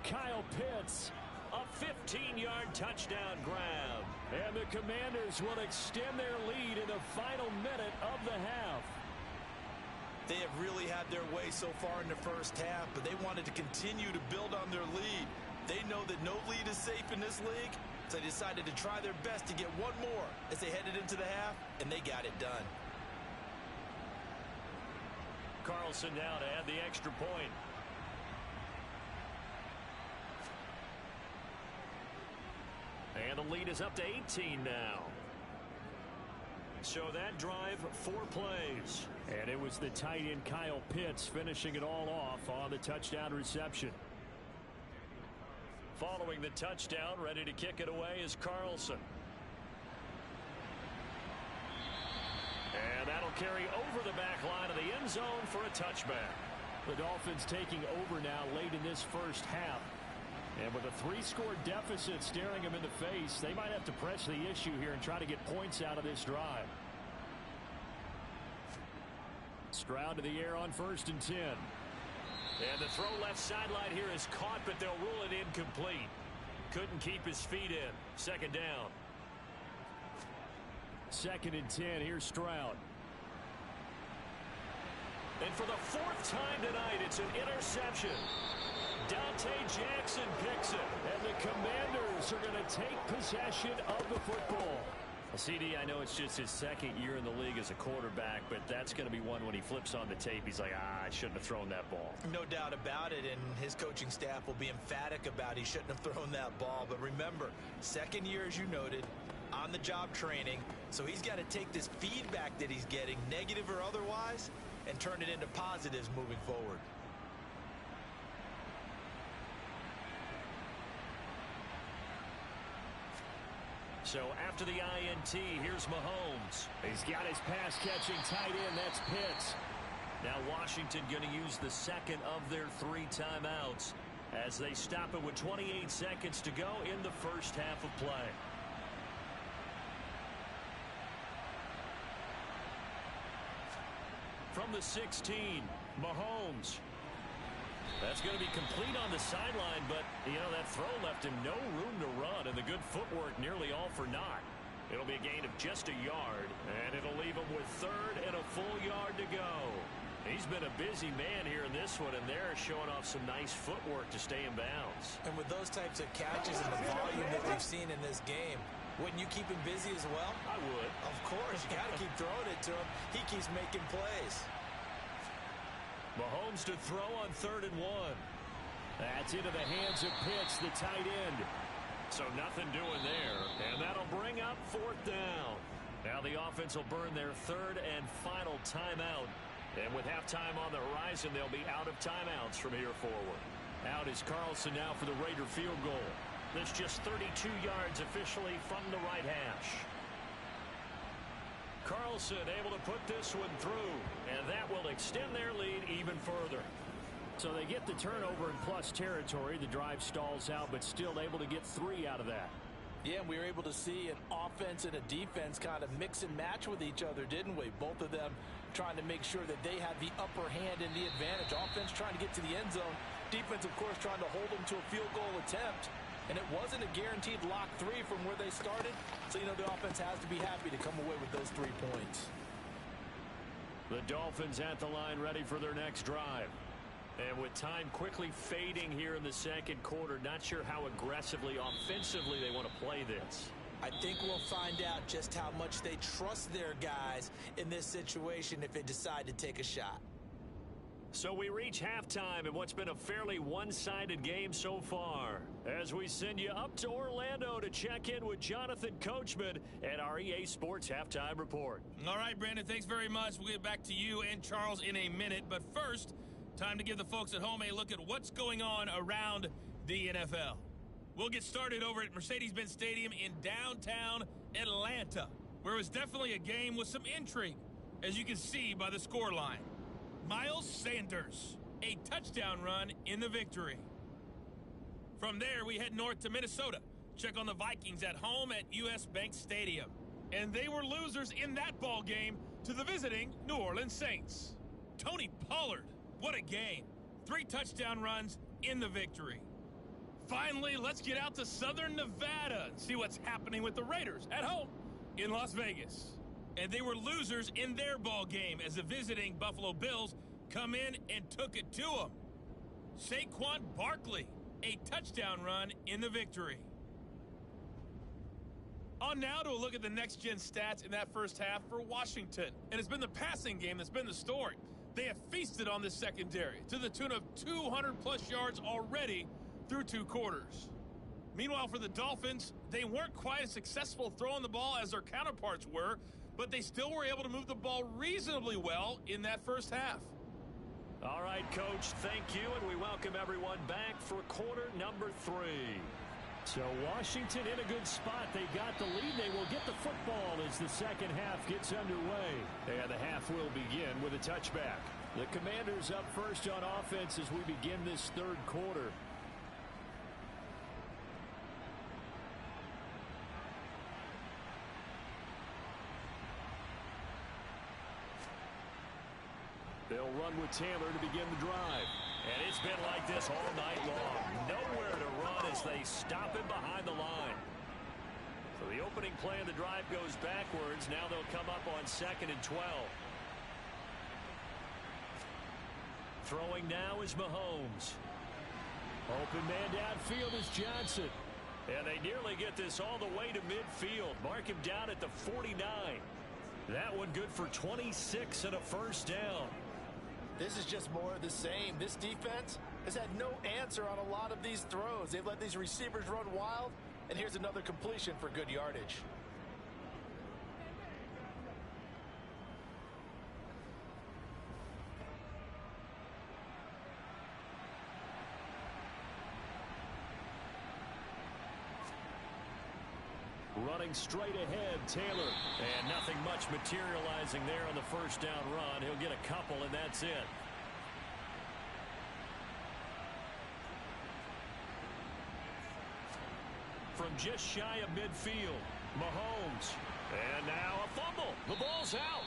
Speaker 2: Kyle Pitts, a 15-yard touchdown grab. And the Commanders will extend their lead in the final minute of the half.
Speaker 3: They have really had their way so far in the first half, but they wanted to continue to build on their lead. They know that no lead is safe in this league, so they decided to try their best to get one more as they headed into the half, and they got it done.
Speaker 2: Carlson now to add the extra point. And the lead is up to 18 now. So that drive, 4 plays. And it was the tight end Kyle Pitts finishing it all off on the touchdown reception. Following the touchdown, ready to kick it away is Carlson. And that'll carry over the back line of the end zone for a touchback. The Dolphins taking over now late in this first half. And with a 3-score deficit staring them in the face, they might have to press the issue here and try to get points out of this drive. Stroud to the air on 1st and 10. And the throw left sideline here is caught, but they'll rule it incomplete. Couldn't keep his feet in. 2nd down. 2nd and 10. Here's Stroud. And for the 4th time tonight, it's an interception. Dante Jackson picks it, and the Commanders are going to take possession of the football. Well, CD, I know it's just his 2nd year in the league as a quarterback, but that's going to be one when he flips on the tape. He's like, I shouldn't have thrown that ball.
Speaker 3: No doubt about it, and his coaching staff will be emphatic about he shouldn't have thrown that ball. But remember, 2nd year, as you noted, on-the-job training, so he's got to take this feedback that he's getting, negative or otherwise, and turn it into positives moving forward.
Speaker 2: So after the INT, here's Mahomes. He's got his pass-catching tight end. That's Pitts. Now Washington going to use the 2nd of their 3 timeouts as they stop it with 28 seconds to go in the first half of play. From the 16, Mahomes. That's going to be complete on the sideline, but, you know, that throw left him no room to run, and the good footwork nearly all for naught. It'll be a gain of just a yard, and it'll leave him with 3rd and a full yard to go. He's been a busy man here in this one, and they're showing off some nice footwork to stay in bounds.
Speaker 3: And with those types of catches and the volume that we've seen in this game, wouldn't you keep him busy as well?
Speaker 2: I would.
Speaker 3: Of course. You got to keep throwing it to him. He keeps making plays.
Speaker 2: Mahomes to throw on 3rd and 1. That's into the hands of Pitts, the tight end. So nothing doing there. And that'll bring up 4th down. Now the offense will burn their 3rd and final timeout. And with halftime on the horizon, they'll be out of timeouts from here forward. Out is Carlson now for the Raider field goal. That's just 32 yards officially from the right hash. Carlson able to put this one through, and that will extend their lead even further. So they get the turnover in plus territory. The drive stalls out, but still able to get 3 out of that.
Speaker 3: Yeah, and we were able to see an offense and a defense kind of mix and match with each other, didn't we? Both of them trying to make sure that they had the upper hand and the advantage. Offense trying to get to the end zone. Defense, of course, trying to hold them to a field goal attempt. And it wasn't a guaranteed lock 3 from where they started. So, you know, the offense has to be happy to come away with those 3 points.
Speaker 2: The Dolphins at the line ready for their next drive. And with time quickly fading here in the second quarter, not sure how aggressively, offensively they want to play this.
Speaker 3: I think we'll find out just how much they trust their guys in this situation if they decide to take a shot.
Speaker 2: So we reach halftime in what's been a fairly one-sided game so far, as we send you up to Orlando to check in with Jonathan Coachman at our EA Sports Halftime Report.
Speaker 5: All right, Brandon, thanks very much. We'll get back to you and Charles in a minute. But first, time to give the folks at home a look at what's going on around the NFL. We'll get started over at Mercedes-Benz Stadium in downtown Atlanta, where it was definitely a game with some intrigue, as you can see by the scoreline. Miles Sanders, a touchdown run in the victory. From there, we head north to Minnesota. Check on the Vikings at home at US Bank Stadium. And they were losers in that ball game to the visiting New Orleans Saints. Tony Pollard, what a game. 3 touchdown runs in the victory. Finally, let's get out to Southern Nevada and see what's happening with the Raiders at home in Las Vegas. And they were losers in their ball game as the visiting Buffalo Bills come in and took it to them. Saquon Barkley, a touchdown run in the victory. On now to a look at the next-gen stats in that first half for Washington. And it's been the passing game that's been the story. They have feasted on this secondary to the tune of 200-plus yards already through 2 quarters. Meanwhile, for the Dolphins, they weren't quite as successful throwing the ball as their counterparts were, but they still were able to move the ball reasonably well in that first half.
Speaker 2: All right, Coach, thank you, and we welcome everyone back for quarter number 3. So Washington in a good spot. They got the lead. They will get the football as the second half gets underway. And the half will begin with a touchback. The Commanders up first on offense as we begin this third quarter. They'll run with Taylor to begin the drive. And it's been like this all night long. Nowhere to run as they stop him behind the line. So the opening play of the drive goes backwards. Now they'll come up on 2nd and 12. Throwing now is Mahomes. Open man downfield is Johnson. And they nearly get this all the way to midfield. Mark him down at the 49. That one good for 26 and a first down.
Speaker 3: This is just more of the same. This defense has had no answer on a lot of these throws. They've let these receivers run wild, and here's another completion for good yardage.
Speaker 2: Running straight ahead, Taylor. And nothing much materializing there on the first down run. He'll get a couple, and that's it. From just shy of midfield, Mahomes. And now a fumble. The ball's out.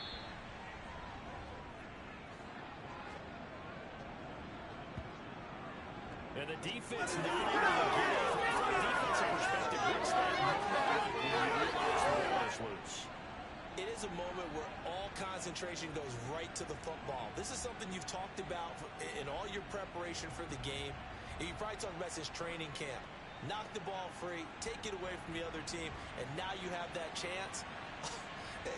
Speaker 2: And the defense not able to get it. From a defensive perspective, what's that moment when you realize the ball is loose?
Speaker 3: It is a moment where all concentration goes right to the football. This is something you've talked about in all your preparation for the game. You probably talked about since training camp. Knock the ball free, take it away from the other team, and now you have that chance.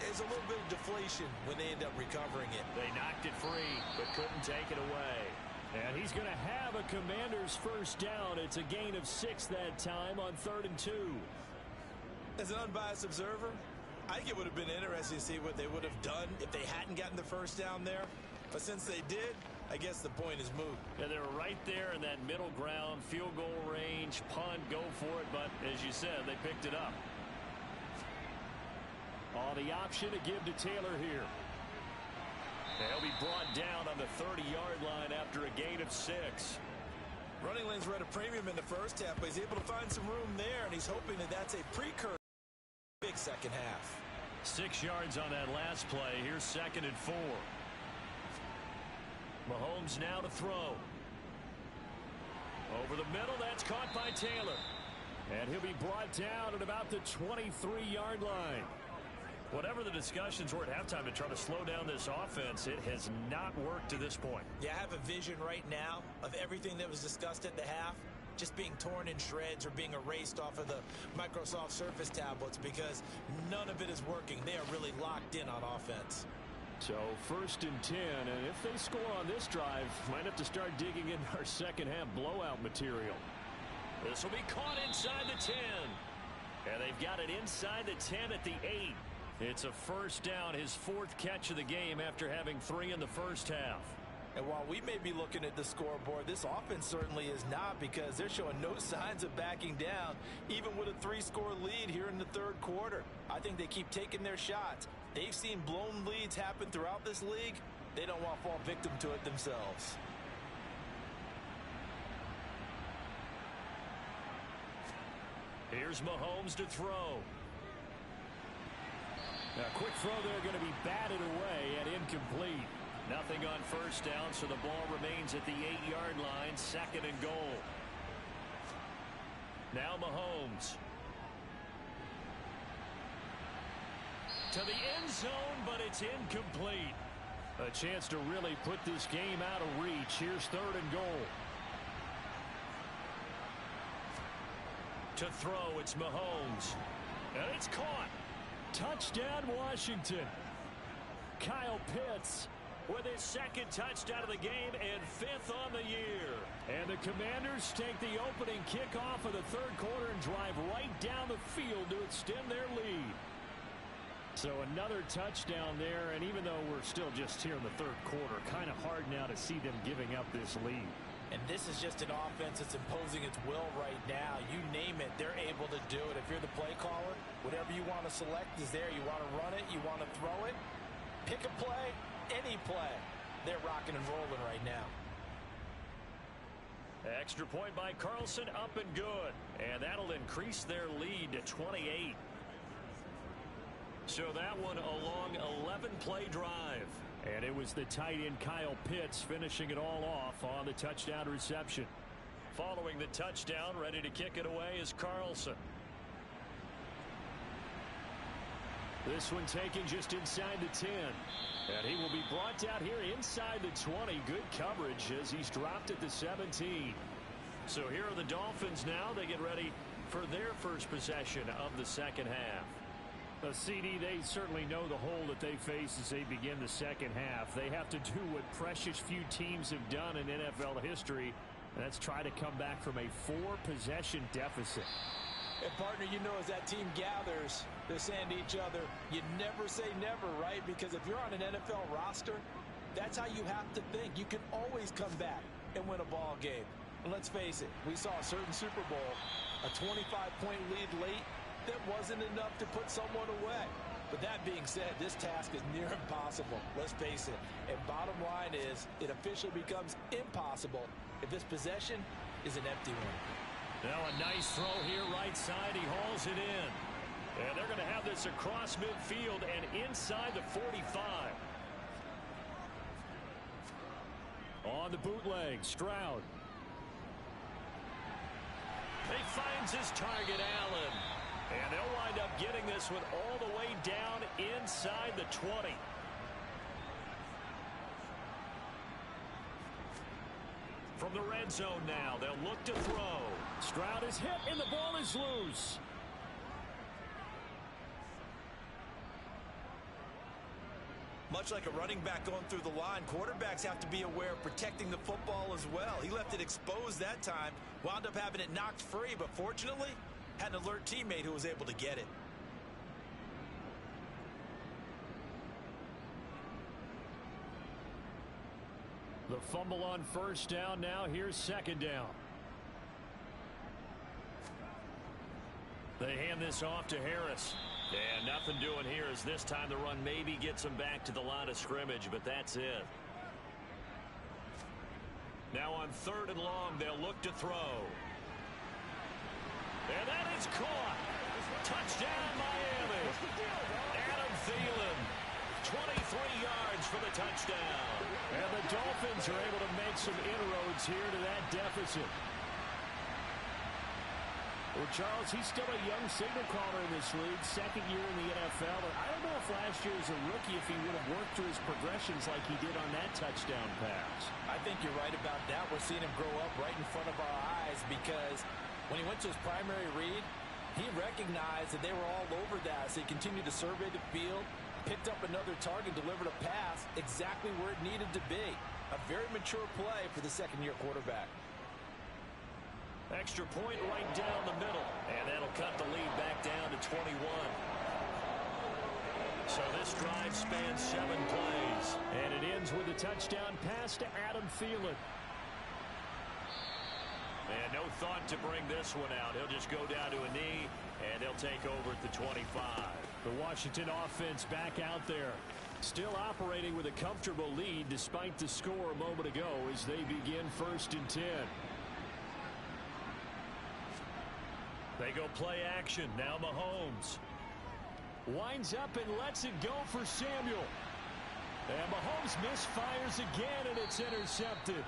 Speaker 3: It's a little bit of deflation when they end up recovering it.
Speaker 2: They knocked it free, but couldn't take it away. And he's going to have a Commander's first down. It's a gain of 6 that time on 3rd and 2.
Speaker 3: As an unbiased observer, I think it would have been interesting to see what they would have done if they hadn't gotten the first down there. But since they did, I guess the point is moot.
Speaker 2: And they were right there in that middle ground, field goal range, punt, go for it. But as you said, they picked it up. On the option to give to Taylor here. He'll be brought down on the 30-yard line after a gain of 6.
Speaker 3: Running lanes were at a premium in the first half, but he's able to find some room there, and he's hoping that that's a precursor to a big second half.
Speaker 2: 6 yards on that last play. Here's 2nd and 4. Mahomes now to throw. Over the middle, that's caught by Taylor. And he'll be brought down at about the 23-yard line. Whatever the discussions were at halftime to try to slow down this offense, it has not worked to this point.
Speaker 3: Yeah, I have a vision right now of everything that was discussed at the half just being torn in shreds or being erased off of the Microsoft Surface tablets because none of it is working. They are really locked in on offense.
Speaker 2: So 1st and 10, and if they score on this drive, might have to start digging in our second half blowout material. This will be caught inside the 10. And they've got it inside the 10 at the 8. It's a first down, his 4th catch of the game after having 3 in the first half.
Speaker 3: And while we may be looking at the scoreboard, this offense certainly is not, because they're showing no signs of backing down, even with a 3-score lead here in the 3rd quarter. I think they keep taking their shots. They've seen blown leads happen throughout this league. They don't want to fall victim to it themselves.
Speaker 2: Here's Mahomes to throw. A quick throw there, going to be batted away and incomplete. Nothing on first down, so the ball remains at the 8-yard line, 2nd and goal. Now Mahomes. To the end zone, but it's incomplete. A chance to really put this game out of reach. Here's 3rd and goal. To throw, it's Mahomes. And it's caught. Touchdown, Washington. Kyle Pitts with his 2nd touchdown of the game and 5th on the year. And the Commanders take the opening kickoff of the 3rd quarter and drive right down the field to extend their lead. So another touchdown there, and even though we're still just here in the 3rd quarter, kind of hard now to see them giving up this lead.
Speaker 3: And this is just an offense that's imposing its will right now. You name it, they're able to do it. If you're the play caller, whatever you want to select is there. You want to run it, you want to throw it, pick a play, any play. They're rocking and rolling right now.
Speaker 2: Extra point by Carlson, up and good. And that'll increase their lead to 28. So that one a long 11-play drive. And it was the tight end Kyle Pitts finishing it all off on the touchdown reception. Following the touchdown, ready to kick it away is Carlson. This one taken just inside the 10. And he will be brought down here inside the 20. Good coverage as he's dropped at the 17. So here are the Dolphins now. They get ready for their first possession of the second half. The CD, they certainly know the hole that they face as they begin the second half. They have to do what precious few teams have done in NFL history, and that's try to come back from a 4-possession deficit.
Speaker 3: And, partner, you know, as that team gathers, they're saying to each other, you never say never, right? Because if you're on an NFL roster, that's how you have to think. You can always come back and win a ball game. And let's face it, we saw a certain Super Bowl, a 25-point lead late, that wasn't enough to put someone away. But that being said, this task is near impossible. Let's face it. And bottom line is, it officially becomes impossible if this possession is an empty one.
Speaker 2: Now a nice throw here right side. He hauls it in. And they're going to have this across midfield and inside the 45. On the bootleg, Stroud. He finds his target, Allen. And they'll wind up getting this one all the way down inside the 20. From the red zone now, they'll look to throw. Stroud is hit, and the ball is loose.
Speaker 3: Much like a running back going through the line, quarterbacks have to be aware of protecting the football as well. He left it exposed that time, wound up having it knocked free, but fortunately, had an alert teammate who was able to get it.
Speaker 2: The fumble on first down now. Here's second down. They hand this off to Harris. And nothing doing here as this time the run maybe gets them back to the line of scrimmage, but that's it. Now on 3rd and long, they'll look to throw. And that is caught. Touchdown, Miami. Adam Thielen, 23 yards for the touchdown. And the Dolphins are able to make some inroads here to that deficit. Well, Charles, he's still a young signal caller in this league, 2nd year in the NFL. But I don't know if last year as a rookie, if he would have worked through his progressions like he did on that touchdown pass.
Speaker 3: I think you're right about that. We're seeing him grow up right in front of our eyes because when he went to his primary read, he recognized that they were all over that. So he continued to survey the field, picked up another target, delivered a pass exactly where it needed to be. A very mature play for the 2nd-year quarterback.
Speaker 2: Extra point right down the middle, and that'll cut the lead back down to 21. So this drive spans 7 plays, and it ends with a touchdown pass to Adam Thielen. And no thought to bring this one out. He'll just go down to a knee, and they'll take over at the 25. The Washington offense back out there, still operating with a comfortable lead despite the score a moment ago as they begin 1st and 10. They go play action. Now Mahomes winds up and lets it go for Samuel. And Mahomes misfires again, and it's intercepted.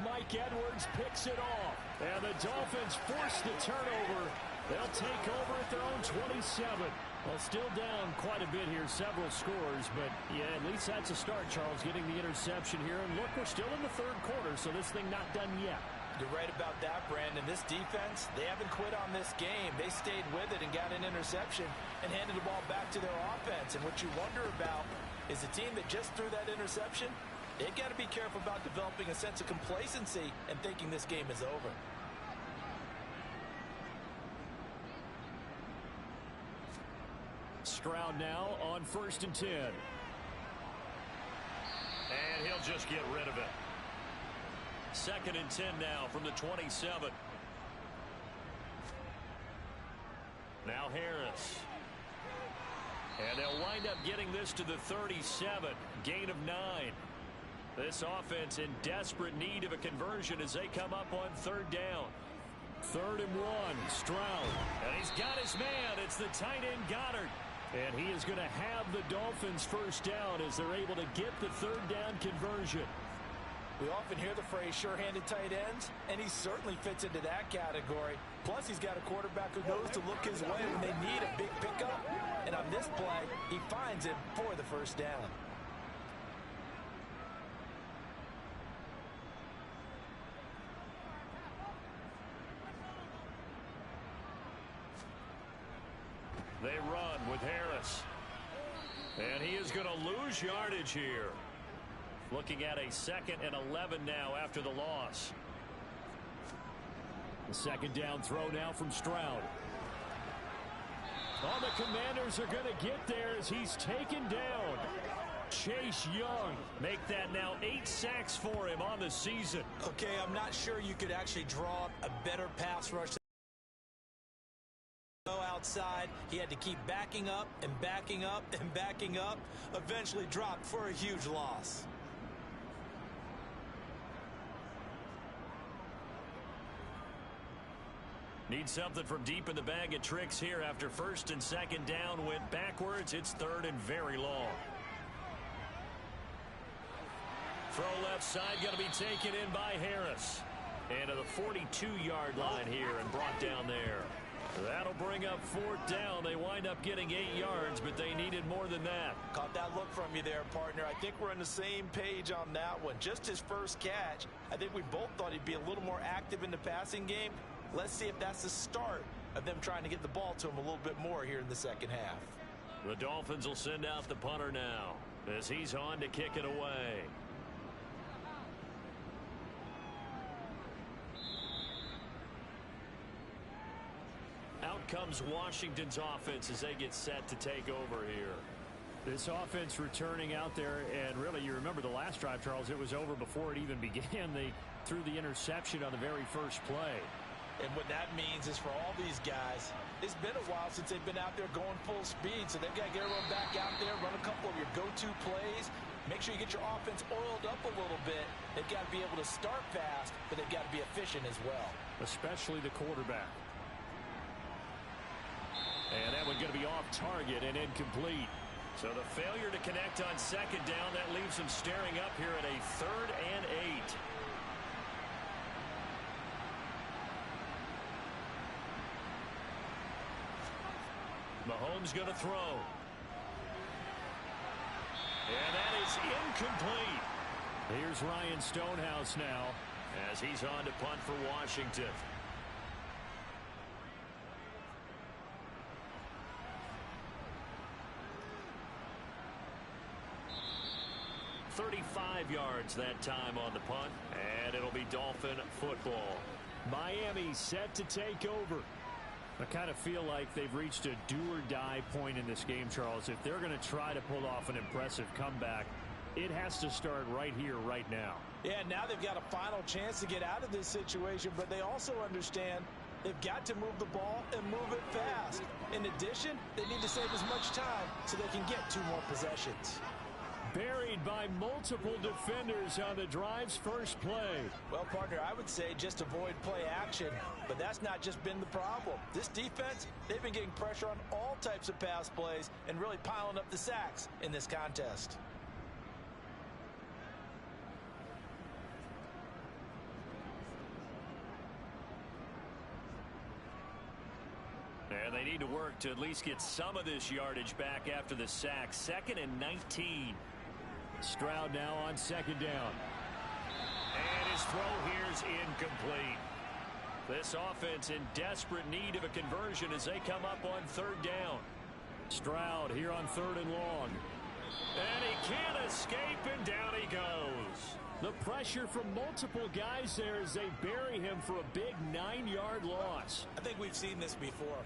Speaker 2: Mike Edwards picks it off. And the Dolphins force the turnover. They'll take over at their own 27. Well, still down quite a bit here, several scores. But, yeah, at least that's a start, Charles, getting the interception here. And look, we're still in the 3rd quarter, so this thing not done yet.
Speaker 3: You're right about that, Brandon. This defense, they haven't quit on this game. They stayed with it and got an interception and handed the ball back to their offense. And what you wonder about is a team that just threw that interception, they've got to be careful about developing a sense of complacency and thinking this game is over.
Speaker 2: Stroud now on 1st and 10. And he'll just get rid of it. 2nd and 10 now from the 27. Now Harris. And they'll wind up getting this to the 37. Gain of 9. This offense in desperate need of a conversion as they come up on 3rd down. 3rd and 1. Stroud. And he's got his man. It's the tight end Goddard. And he is going to have the Dolphins 1st down as they're able to get the 3rd down conversion.
Speaker 3: We often hear the phrase sure-handed tight ends, and he certainly fits into that category. Plus, he's got a quarterback who knows to look his way when they need a big pickup. And on this play, he finds it for the 1st down.
Speaker 2: They run with Harris. And he is going to lose yardage here. Looking at a 2nd and 11 now after the loss. The 2nd down throw now from Stroud. Oh, the Commanders are going to get there as he's taken down. Chase Young. Make that now 8 sacks for him on the season.
Speaker 3: Okay, I'm not sure you could actually draw a better pass rush. Outside, he had to keep backing up and backing up and backing up. Eventually dropped for a huge loss.
Speaker 2: Need something from deep in the bag of tricks here after 1st and 2nd down went backwards. It's 3rd and very long. Throw left side going to be taken in by Harris. And to the 42-yard line here and brought down there. That'll bring up 4th down. They wind up getting 8 yards, but they needed more than that.
Speaker 3: Caught that look from you there, partner. I think we're on the same page on that one. Just his first catch. I think we both thought he'd be a little more active in the passing game. Let's see if that's the start of them trying to get the ball to him a little bit more here in the 2nd half.
Speaker 2: The Dolphins will send out the punter now as he's on to kick it away. Out comes Washington's offense as they get set to take over here.
Speaker 6: This offense returning out there, and really, you remember the last drive, Charles, it was over before it even began. They threw the interception on the very first play.
Speaker 3: And what that means is for all these guys, it's been a while since they've been out there going full speed, so they've got to get everyone back out there, run a couple of your go-to plays, make sure you get your offense oiled up a little bit. They've got to be able to start fast, but they've got to be efficient as well.
Speaker 6: Especially the quarterback. And that one's going to be off target and incomplete. So the failure to connect on second down, that leaves them staring up here at a 3rd and 8. Mahomes going to throw. And that is incomplete. Here's Ryan Stonehouse now as he's on to punt for Washington. "35 yards that time on the punt, and it'll be Dolphin football. Miami set to take over. I kind of feel like they've reached a do-or-die point in this game, Charles. If they're going to try to pull off an impressive comeback, it has to start right here, right now.
Speaker 3: Yeah, now they've got a final chance to get out of this situation, but they also understand they've got to move the ball and move it fast. In addition, they need to save as much time so they can get 2 more possessions.
Speaker 6: Buried by multiple defenders on the drive's first play.
Speaker 3: Well, partner, I would say just avoid play action, but that's not just been the problem. This defense, they've been getting pressure on all types of pass plays and really piling up the sacks in this contest.
Speaker 6: And they need to work to at least get some of this yardage back after the sack. 2nd and 19. Stroud now on second down. And his throw here's incomplete. This offense in desperate need of a conversion as they come up on 3rd down. Stroud here on 3rd and long. And he can't escape, and down he goes. The pressure from multiple guys there as they bury him for a big 9-yard loss.
Speaker 3: I think we've seen this before.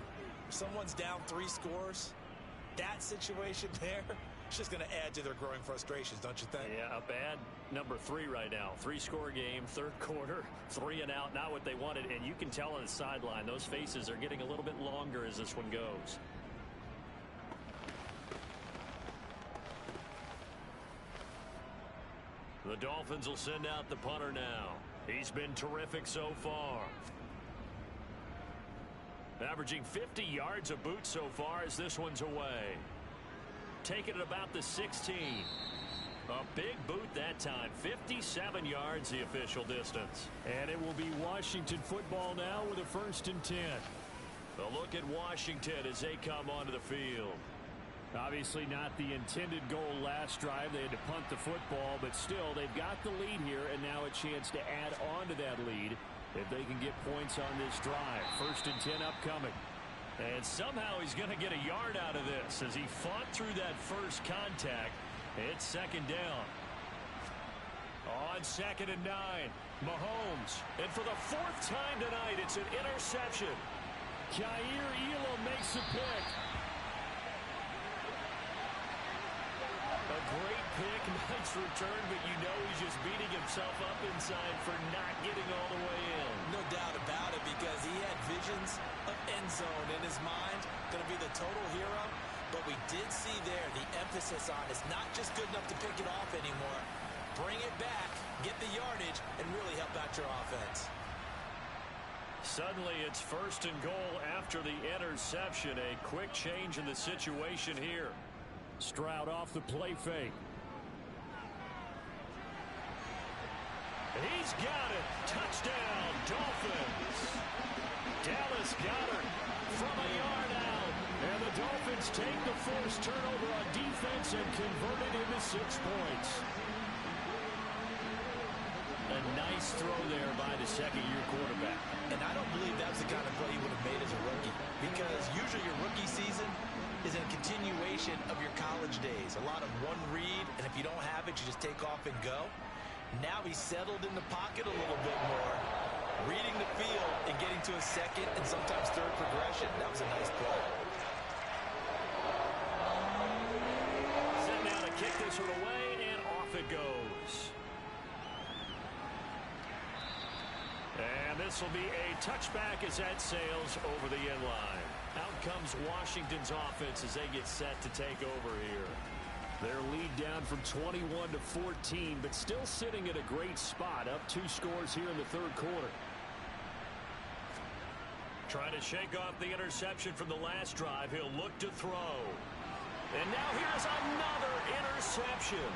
Speaker 3: If someone's down 3 scores, that situation there, it's just going to add to their growing frustrations, don't you think?
Speaker 6: Yeah, a bad number 3 right now. 3-score game, 3rd quarter, 3 and out, not what they wanted. And you can tell on the sideline, those faces are getting a little bit longer as this one goes. The Dolphins will send out the punter now. He's been terrific so far. Averaging 50 yards a boot so far as this one's away. Taking it about the 16. A big boot that time. 57 yards the official distance. And it will be Washington football now with a 1st and 10. A look at Washington as they come onto the field. Obviously not the intended goal last drive. They had to punt the football, but still they've got the lead here and now a chance to add on to that lead if they can get points on this drive. 1st and 10 upcoming. And somehow he's going to get a yard out of this as he fought through that first contact. It's 2nd down. On 2nd and 9, Mahomes. And for the 4th time tonight, it's an interception. Kaiir Elam makes a pick. A great pick, nice return, but you know he's just beating himself up inside for not getting all the way in.
Speaker 3: No doubt about it, because he had visions of end zone in his mind. Going to be the total hero. But we did see there the emphasis on it's not just good enough to pick it off anymore. Bring it back, get the yardage, and really help out your offense.
Speaker 6: Suddenly it's 1st and goal after the interception. A quick change in the situation here. Stroud off the play fake. He's got it. Touchdown, Dolphins. Dallas Goedert from a yard out. And the Dolphins take the forced turnover on defense and convert it into 6 points. A nice throw there by the 2nd-year quarterback.
Speaker 3: And I don't believe that's the kind of play he would have made as a rookie, because usually your rookie season is a continuation of your college days. A lot of one read, and if you don't have it, you just take off and go. Now he's settled in the pocket a little bit more, reading the field and getting to a 2nd and sometimes 3rd progression. That was a nice play.
Speaker 6: Set now to kick this one away, and off it goes. And And this will be a touchback as that sails over the end line. Out comes Washington's offense as they get set to take over here. Their lead down from 21 to 14, but still sitting at a great spot. Up 2 scores here in the third quarter. Trying to shake off the interception from the last drive. He'll look to throw. And now here's another interception.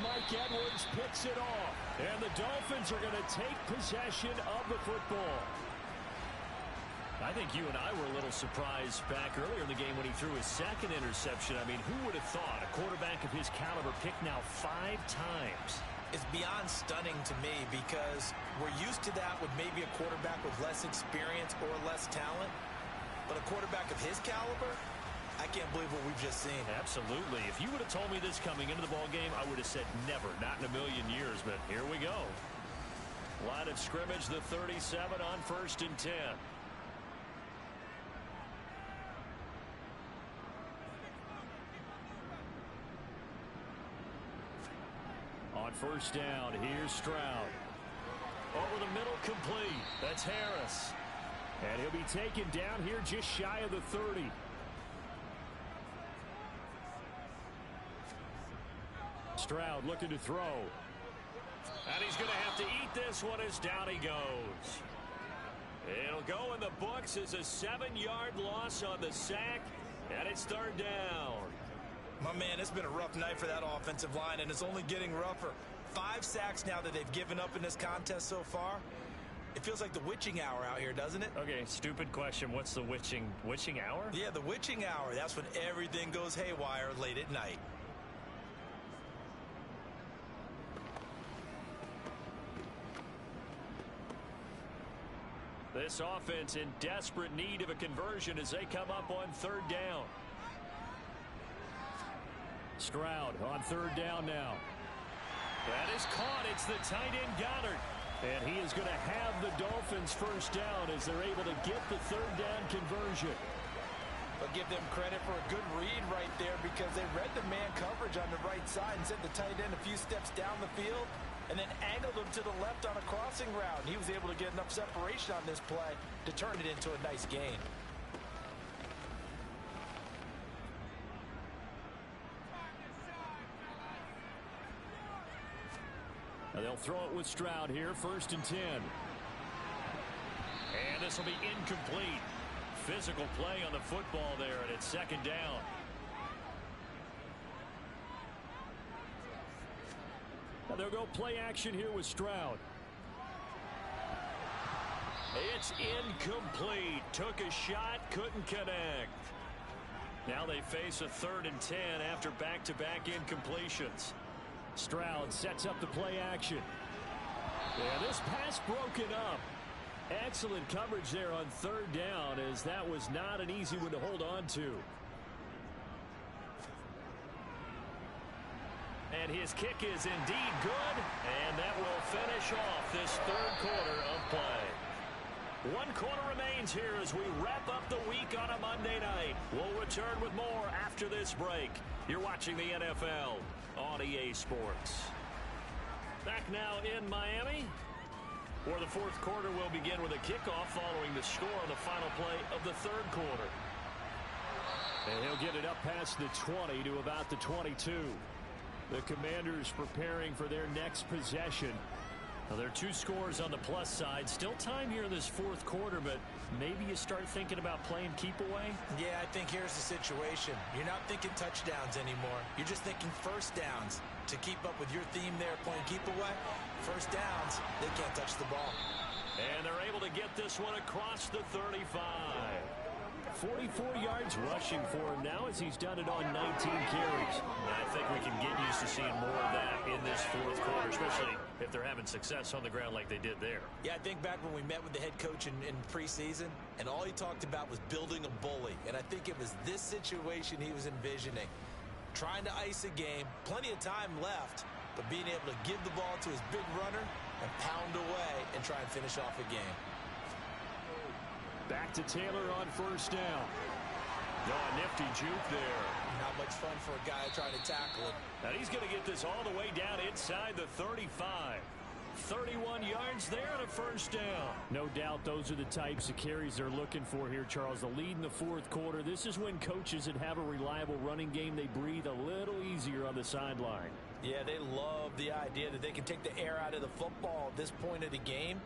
Speaker 6: Mike Edwards picks it off. And the Dolphins are going to take possession of the football. I think you and I were a little surprised back earlier in the game when he threw his second interception. I mean, who would have thought a quarterback of his caliber picked now 5 times?
Speaker 3: It's beyond stunning to me because we're used to that with maybe a quarterback with less experience or less talent. But a quarterback of his caliber, I can't believe what we've just seen.
Speaker 6: Absolutely. If you would have told me this coming into the ball game, I would have said never, not in a million years. But here we go. Line of scrimmage, the 37 on 1st and 10. On 1st down, here's Stroud. Over the middle, complete. That's Harris. And he'll be taken down here just shy of the 30. Stroud looking to throw. And he's going to have to eat this one as down he goes. It'll go in the books as a 7-yard loss on the sack. And it's 3rd down.
Speaker 3: My man, it's been a rough night for that offensive line, and it's only getting rougher. 5 sacks now that they've given up in this contest so far. It feels like the witching hour out here, doesn't it?
Speaker 6: Okay, stupid question. What's the witching hour?
Speaker 3: Yeah, the witching hour. That's when everything goes haywire late at night.
Speaker 6: This offense in desperate need of a conversion as they come up on 3rd down. Stroud on 3rd down now. That is caught. It's the tight end Goddard. And he is going to have the Dolphins 1st down as they're able to get the 3rd down conversion.
Speaker 3: But give them credit for a good read right there because they read the man coverage on the right side and sent the tight end a few steps down the field and then angled him to the left on a crossing route. He was able to get enough separation on this play to turn it into a nice gain.
Speaker 6: Now they'll throw it with Stroud here, 1st and 10. And this will be incomplete. Physical play on the football there, and it's 2nd down. Now they'll go play action here with Stroud. It's incomplete. Took a shot, couldn't connect. Now they face a 3rd and 10 after back-to-back incompletions. Stroud sets up the play action. Yeah, this pass broken up. Excellent coverage there on 3rd down as that was not an easy one to hold on to. And his kick is indeed good, and that will finish off this 3rd quarter of play. 1 quarter remains here as we wrap up the week on a Monday night. We'll return with more after this break. You're watching the NFL on EA Sports. Back now in Miami, where the 4th quarter will begin with a kickoff following the score on the final play of the 3rd quarter. And he'll get it up past the 20 to about the 22. The Commanders preparing for their next possession. Now, there are 2 scores on the plus side. Still time here in this 4th quarter, but maybe you start thinking about playing keep away?
Speaker 3: Yeah, I think here's the situation. You're not thinking touchdowns anymore. You're just thinking 1st downs. To keep up with your theme there, playing keep away, 1st downs, they can't touch the ball.
Speaker 6: And they're able to get this one across the 35. 44 yards rushing for him now as he's done it on 19 carries. And I think we can get used to seeing more of that in this 4th quarter, especially if they're having success on the ground like they did there.
Speaker 3: Yeah, I think back when we met with the head coach in preseason, and all he talked about was building a bully. And I think it was this situation he was envisioning. Trying to ice a game, plenty of time left, but being able to give the ball to his big runner and pound away and try and finish off a game.
Speaker 6: Back to Taylor on 1st down. No, a nifty juke there.
Speaker 3: Not much fun for a guy trying to tackle it.
Speaker 6: And he's going to get this all the way down inside the 35. 31 yards there and a first down.
Speaker 2: No doubt those are the types of carries they're looking for here, Charles. The lead in the fourth quarter. This is when coaches that have a reliable running game, they breathe a little easier on the sideline.
Speaker 3: Yeah, they love the idea that they can take the air out of the football at this point of the game.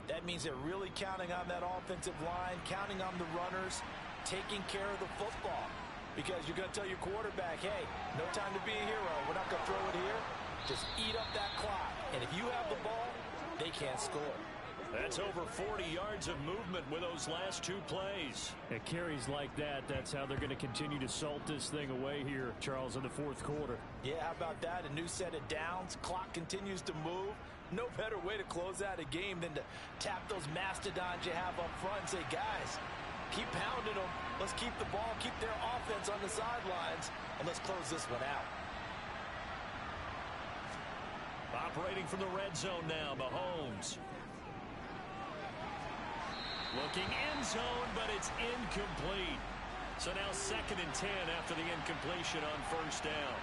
Speaker 3: That means they're really counting on that offensive line, counting on the runners, taking care of the football. Because you're going to tell your quarterback, hey, no time to be a hero. We're not going to throw it here. Just eat up that clock. And if you have the ball, they can't score.
Speaker 6: That's over 40 yards of movement with those last two plays.
Speaker 2: At carries like that, that's how they're going to continue to salt this thing away here, Charles, in the fourth quarter.
Speaker 3: Yeah, how about that? A new set of downs. Clock continues to move. No better way to close out a game than to tap those mastodons you have up front and say, guys, keep pounding them. Let's keep the ball, keep their offense on the sidelines, and let's close this one out.
Speaker 6: Operating from the red zone now, Mahomes. Looking end zone, but it's incomplete. So now 2nd and 10 after the incompletion on first down.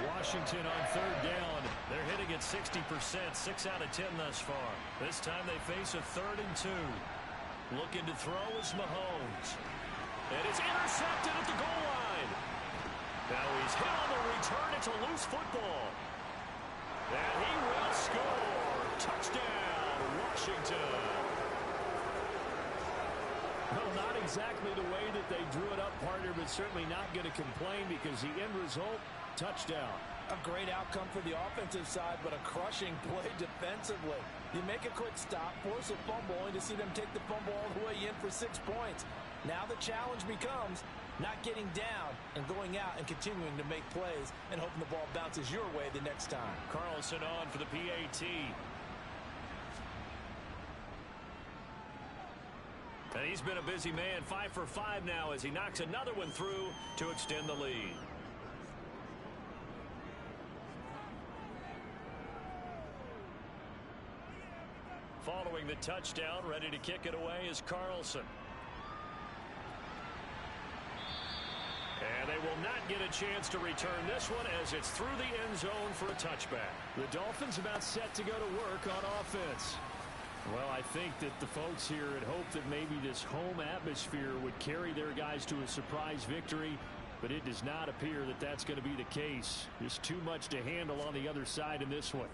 Speaker 6: Washington on 3rd down. They're hitting at 60%, 6 out of 10 thus far. This time they face a 3rd and 2. Looking to throw is Mahomes. And it's intercepted at the goal line. Now he's hit on the return. It's a loose football. And he will score. Touchdown, Washington.
Speaker 2: Well, not exactly the way that they drew it up, partner, but certainly not going to complain because the end result, touchdown.
Speaker 3: A great outcome for the offensive side, but a crushing play defensively. You make a quick stop, force a fumble, only to see them take the fumble all the way in for 6 points. Now the challenge becomes not getting down and going out and continuing to make plays and hoping the ball bounces your way the next time.
Speaker 6: Carlson on for the PAT. And he's been a busy man, 5 for 5 now as he knocks another one through to extend the lead. Following the touchdown, ready to kick it away is Carlson. And they will not get a chance to return this one as it's through the end zone for a touchback.
Speaker 2: The Dolphins about set to go to work on offense. Well, I think that the folks here had hoped that maybe this home atmosphere would carry their guys to a surprise victory, but it does not appear that that's going to be the case. There's too much to handle on the other side in this one.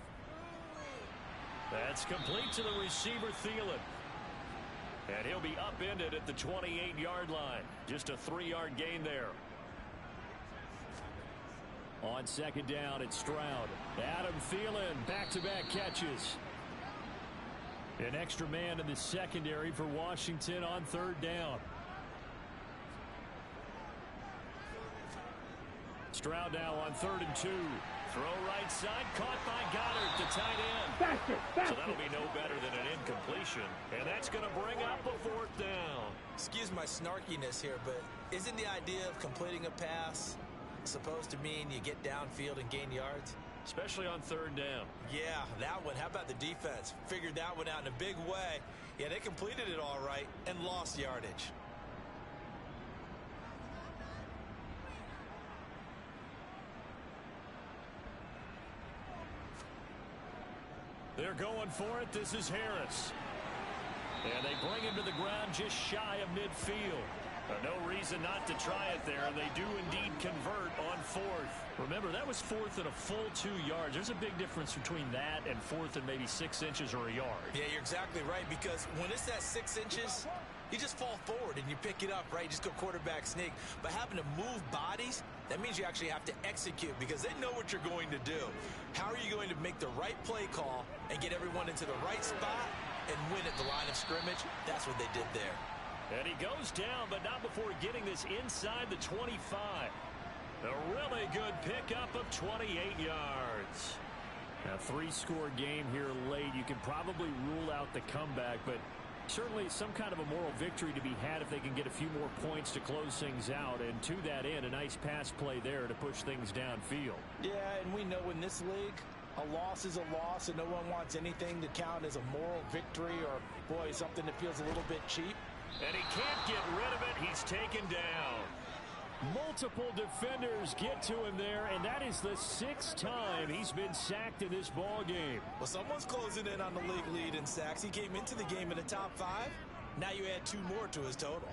Speaker 6: That's complete to the receiver, Thielen. And he'll be upended at the 28-yard line. Just a 3-yard gain there.
Speaker 2: On 2nd down, it's Stroud. Adam Thielen, back-to-back catches. An extra man in the secondary for Washington on 3rd down. Stroud now on 3rd and 2. Throw right side, caught by Goddard, the tight end.
Speaker 6: So that'll be no better than an incompletion. And that's going to bring up a 4th down.
Speaker 3: Excuse my snarkiness here, but isn't the idea of completing a pass supposed to mean you get downfield and gain yards?
Speaker 6: Especially on 3rd down.
Speaker 3: Yeah, that one. How about the defense? Figured that one out in a big way. Yeah, they completed it all right and lost yardage.
Speaker 6: They're going for it. This is Harris. And they bring him to the ground just shy of midfield. No reason not to try it there, and they do indeed convert on 4th.
Speaker 2: Remember, that was 4th and a full 2 yards. There's a big difference between that and 4th and maybe 6 inches or a yard.
Speaker 3: Yeah, you're exactly right, because when it's that 6 inches, you just fall forward and you pick it up, right? You just go quarterback sneak. But having to move bodies, that means you actually have to execute because they know what you're going to do. How are you going to make the right play call and get everyone into the right spot and win at the line of scrimmage? That's what they did there.
Speaker 6: And he goes down, but not before getting this inside the 25. A really good pickup of 28 yards.
Speaker 2: A 3-score game here late. You can probably rule out the comeback, but certainly some kind of a moral victory to be had if they can get a few more points to close things out. And to that end, a nice pass play there to push things downfield.
Speaker 3: Yeah, and we know in this league, A loss is a loss, and no one wants anything to count as a moral victory or, boy, something that feels a little bit cheap.
Speaker 6: And he can't get rid of it. He's taken down. Multiple defenders get to him there, and that is the 6th time he's been sacked in this ball game.
Speaker 3: Well, someone's closing in on the league lead in sacks. He came into the game in the top 5. Now you add 2 more to his total.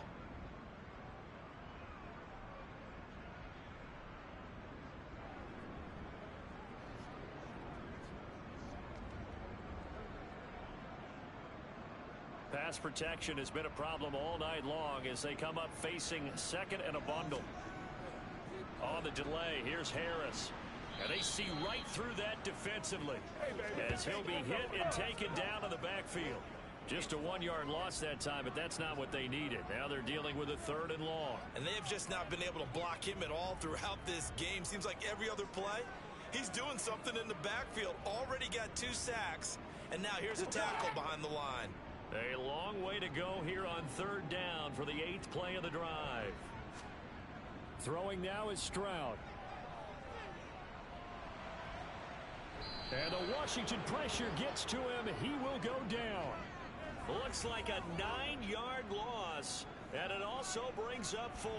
Speaker 6: Pass protection has been a problem all night long as they come up facing second and a bundle. On the delay, here's Harris. And they see right through that defensively as he'll be hit and taken down in the backfield. Just a 1-yard loss that time, but that's not what they needed. Now they're dealing with a 3rd and long.
Speaker 3: And they have just not been able to block him at all throughout this game. Seems like every other play, he's doing something in the backfield. Already got 2 sacks, and now here's a tackle behind the line.
Speaker 6: A long way to go here on 3rd down for the 8th play of the drive. Throwing now is Stroud. And the Washington pressure gets to him. He will go down. Looks like a 9-yard loss. And it also brings up 4th.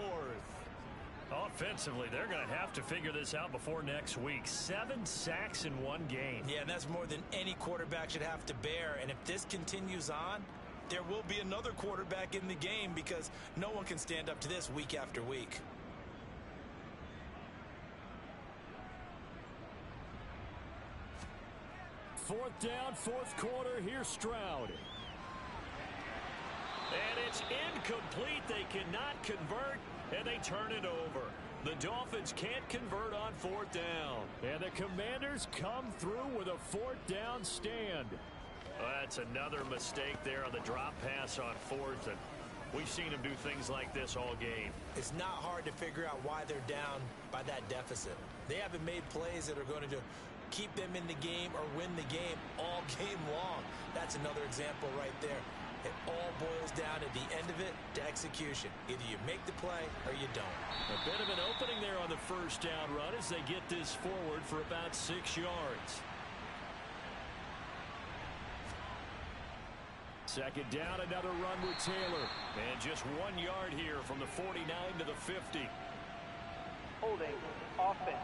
Speaker 6: Offensively, they're going to have to figure this out before next week. 7 sacks in 1 game.
Speaker 3: Yeah, and that's more than any quarterback should have to bear. And if this continues on, there will be another quarterback in the game because no one can stand up to this week after week.
Speaker 6: Fourth down, 4th quarter. Here's Stroud. And it's incomplete. They cannot convert, and they turn it over. The Dolphins can't convert on 4th down. And the Commanders come through with a 4th down stand. That's another mistake there on the drop pass on 4th. And we've seen them do things like this all game.
Speaker 3: It's not hard to figure out why they're down by that deficit. They haven't made plays that are going to keep them in the game or win the game all game long. That's another example right there. It all boils down at the end of it to execution. Either you make the play or you don't.
Speaker 6: A bit of an opening there on the 1st down run as they get this forward for about 6 yards. 2nd down, another run with Taylor. And just 1 yard here from the 49 to the 50.
Speaker 7: Holding offense.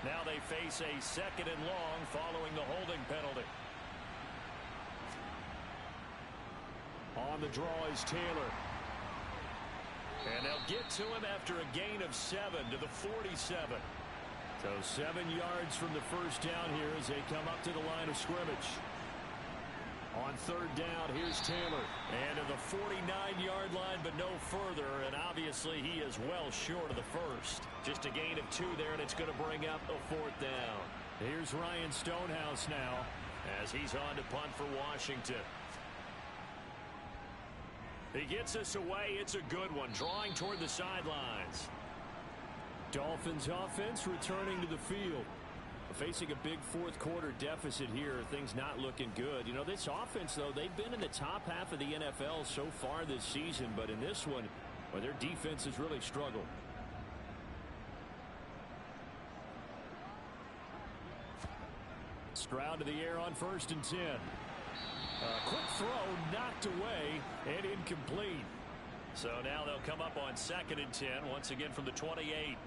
Speaker 6: Now they face a 2nd and long following the holding penalty. On the draw is Taylor. And they'll get to him after a gain of 7 to the 47. So 7 yards from the 1st down here as they come up to the line of scrimmage. On 3rd down, here's Taylor. And to the 49-yard line, but no further. And obviously, he is well short of the 1st. Just a gain of 2 there, and it's going to bring up a 4th down. Here's Ryan Stonehouse now as he's on to punt for Washington. He gets us away. It's a good one, drawing toward the sidelines. Dolphins offense returning to the field. Facing a big 4th quarter deficit here. Things not looking good. You know, this offense, though, they've been in the top half of the NFL so far this season. But in this one, well, their defense has really struggled. Stroud to the air on 1st and 10. A quick throw knocked away and incomplete. So now they'll come up on 2nd and 10 once again from the 28.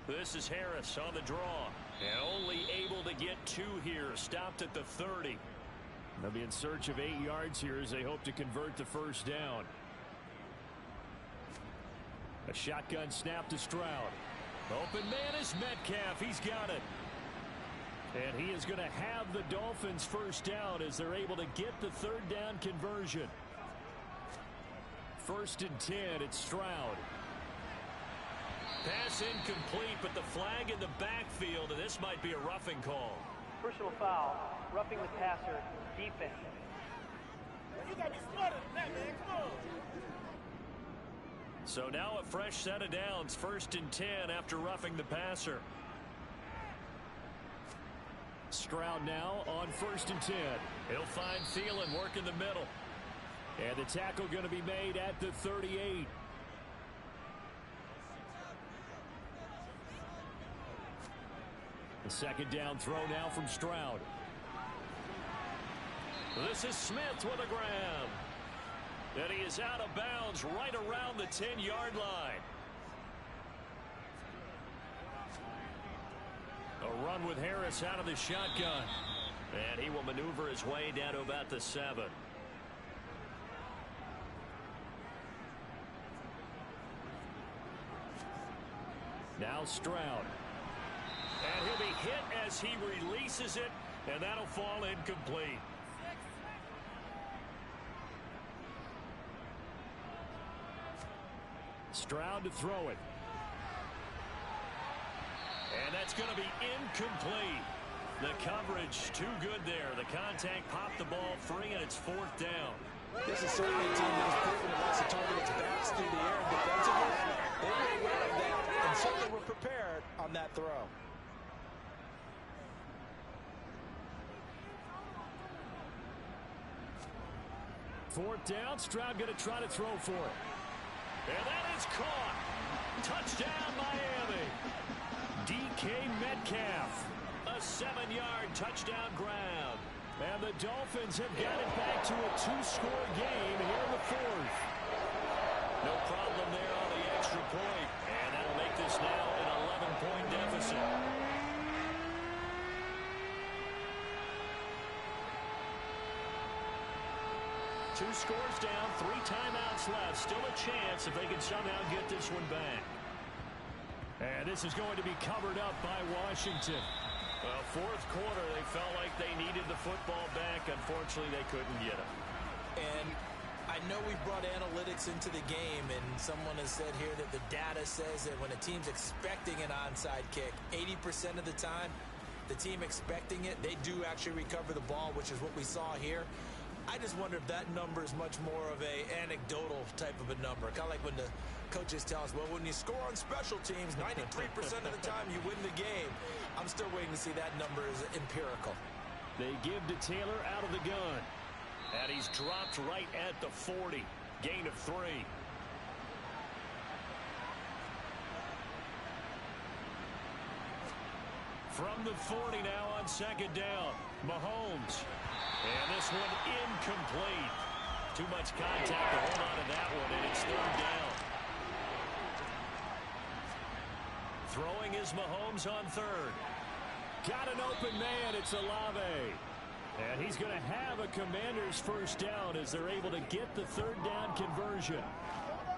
Speaker 6: This is Harris on the draw. And only able to get 2 here. Stopped at the 30. They'll be in search of 8 yards here as they hope to convert the 1st down. A shotgun snap to Stroud. Open man is Metcalf. He's got it. And he is going to have the Dolphins 1st down as they're able to get the 3rd down conversion. 1st and 10. It's Stroud. Pass incomplete, but the flag in the backfield, and this might be a roughing call.
Speaker 7: Personal foul, roughing the passer, defense.
Speaker 4: You got to be smarter than that, man. Come on.
Speaker 6: So now a fresh set of downs, 1st and 10 after roughing the passer. Stroud now on 1st and 10. He'll find Thielen work in the middle. And the tackle going to be made at the 38. The second down throw now from Stroud. This is Smith with a grab. And he is out of bounds right around the 10-yard line. A run with Harris out of the shotgun. And he will maneuver his way down to about the 7. Now Stroud. And he'll be hit as he releases it, and that'll fall incomplete. Stroud to throw it. And that's going to be incomplete. The coverage too good there. The contact popped the ball free, and it's 4th down.
Speaker 3: This is certainly a team that is proven it wants to target its backs through the air. Defensively, they were aware of that and certainly were prepared on that throw.
Speaker 6: Fourth down, Stroud going to try to throw for it. And that is caught. Touchdown, Miami. DK Metcalf. A 7-yard touchdown grab. And the Dolphins have got it back to a 2-score game here in the 4th. No problem there on the extra point. And that'll make this now an 11-point deficit. Two scores down, 3 timeouts left. Still a chance if they can somehow get this one back. And this is going to be covered up by Washington. Well, 4th quarter, they felt like they needed the football back. Unfortunately, they couldn't get it.
Speaker 3: And I know we've brought analytics into the game, and someone has said here that the data says that when a team's expecting an onside kick, 80% of the time, the team expecting it, they do actually recover the ball, which is what we saw here. I just wonder if that number is much more of a anecdotal type of a number. Kind of like when the coaches tell us, well, when you score on special teams, 93% of the time you win the game. I'm still waiting to see that number is empirical.
Speaker 6: They give to Taylor out of the gun. And he's dropped right at the 40. Gain of 3. From the 40 now on second down. Mahomes. And this one incomplete. Too much contact to hold on to that one, and it's 3rd down. Throwing is Mahomes on 3rd. Got an open man. It's Olave. And he's going to have a Commanders first down as they're able to get the 3rd down conversion.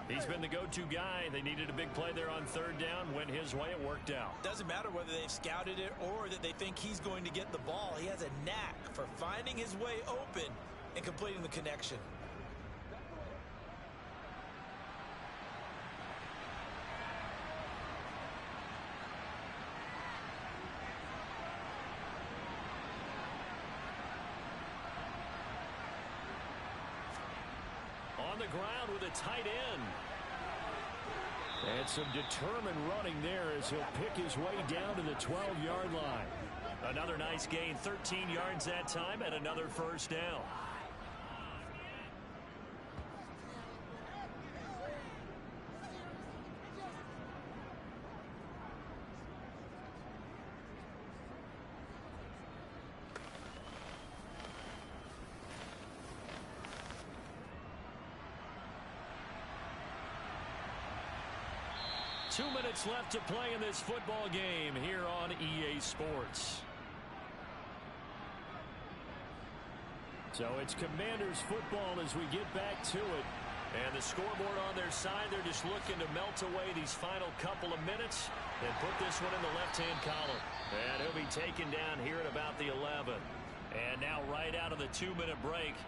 Speaker 6: He's been the go-to guy. They needed a big play there on 3rd down. Went his way. It worked out.
Speaker 3: Doesn't matter whether they've scouted it or that they think he's going to get the ball. He has a knack for finding his way open and completing the connection.
Speaker 6: On the ground with a tight end. And some determined running there as he'll pick his way down to the 12-yard line. Another nice gain, 13 yards that time, and another first down. Two minutes left to play in this football game here on EA Sports. So it's Commanders football as we get back to it. And the scoreboard on their side, they're just looking to melt away these final couple of minutes and put this one in the left-hand column. And he'll be taken down here at about the 11. And now right out of the 2-minute break,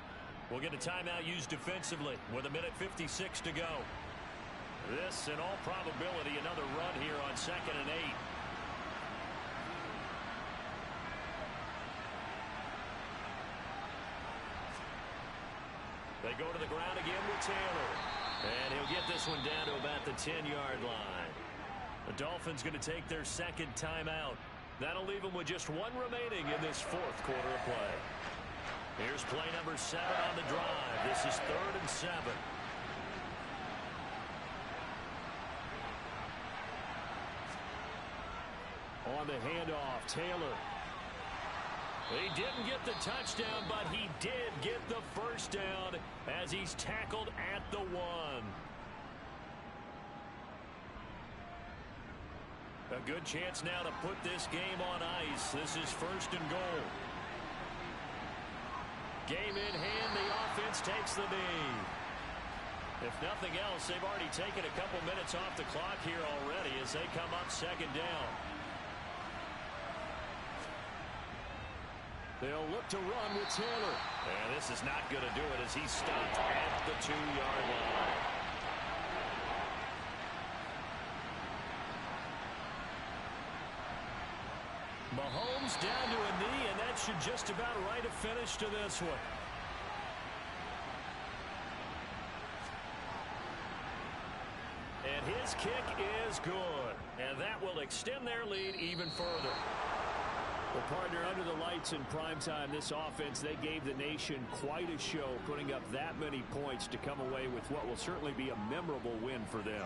Speaker 6: we'll get a timeout used defensively with 1:56 to go. This, in all probability, another run here on 2nd and 8. They go to the ground again with Taylor. And he'll get this one down to about the 10-yard line. The Dolphins going to take their second timeout. That'll leave them with just one remaining in this 4th quarter of play. Here's play number 7 on the drive. This is 3rd and 7. On the handoff, Taylor. He didn't get the touchdown, but he did get the first down as he's tackled at the 1. A good chance now to put this game on ice. This is 1st and goal. Game in hand, the offense takes the knee. If nothing else, they've already taken a couple minutes off the clock here already as they come up 2nd down. They'll look to run with Taylor. And this is not going to do it as he's stopped at the 2-yard line. Mahomes down to a knee, and that should just about write a finish to this one. And his kick is good. And that will extend their lead even further. Well, partner, under the lights in primetime, this offense, they gave the nation quite a show, putting up that many points to come away with what will certainly be a memorable win for them.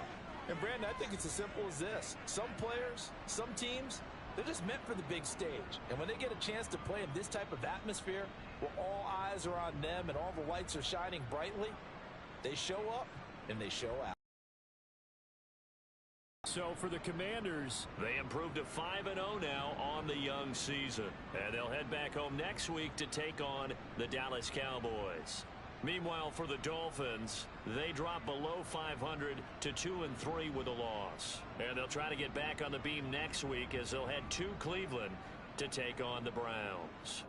Speaker 3: And, Brandon, I think it's as simple as this. Some players, some teams, they're just meant for the big stage. And when they get a chance to play in this type of atmosphere, where all eyes are on them and all the lights are shining brightly, they show up and they show out.
Speaker 6: So for the Commanders, they improved to 5-0 now on the young season. And they'll head back home next week to take on the Dallas Cowboys. Meanwhile, for the Dolphins, they drop below 500 to 2-3 with a loss. And they'll try to get back on the beam next week as they'll head to Cleveland to take on the Browns.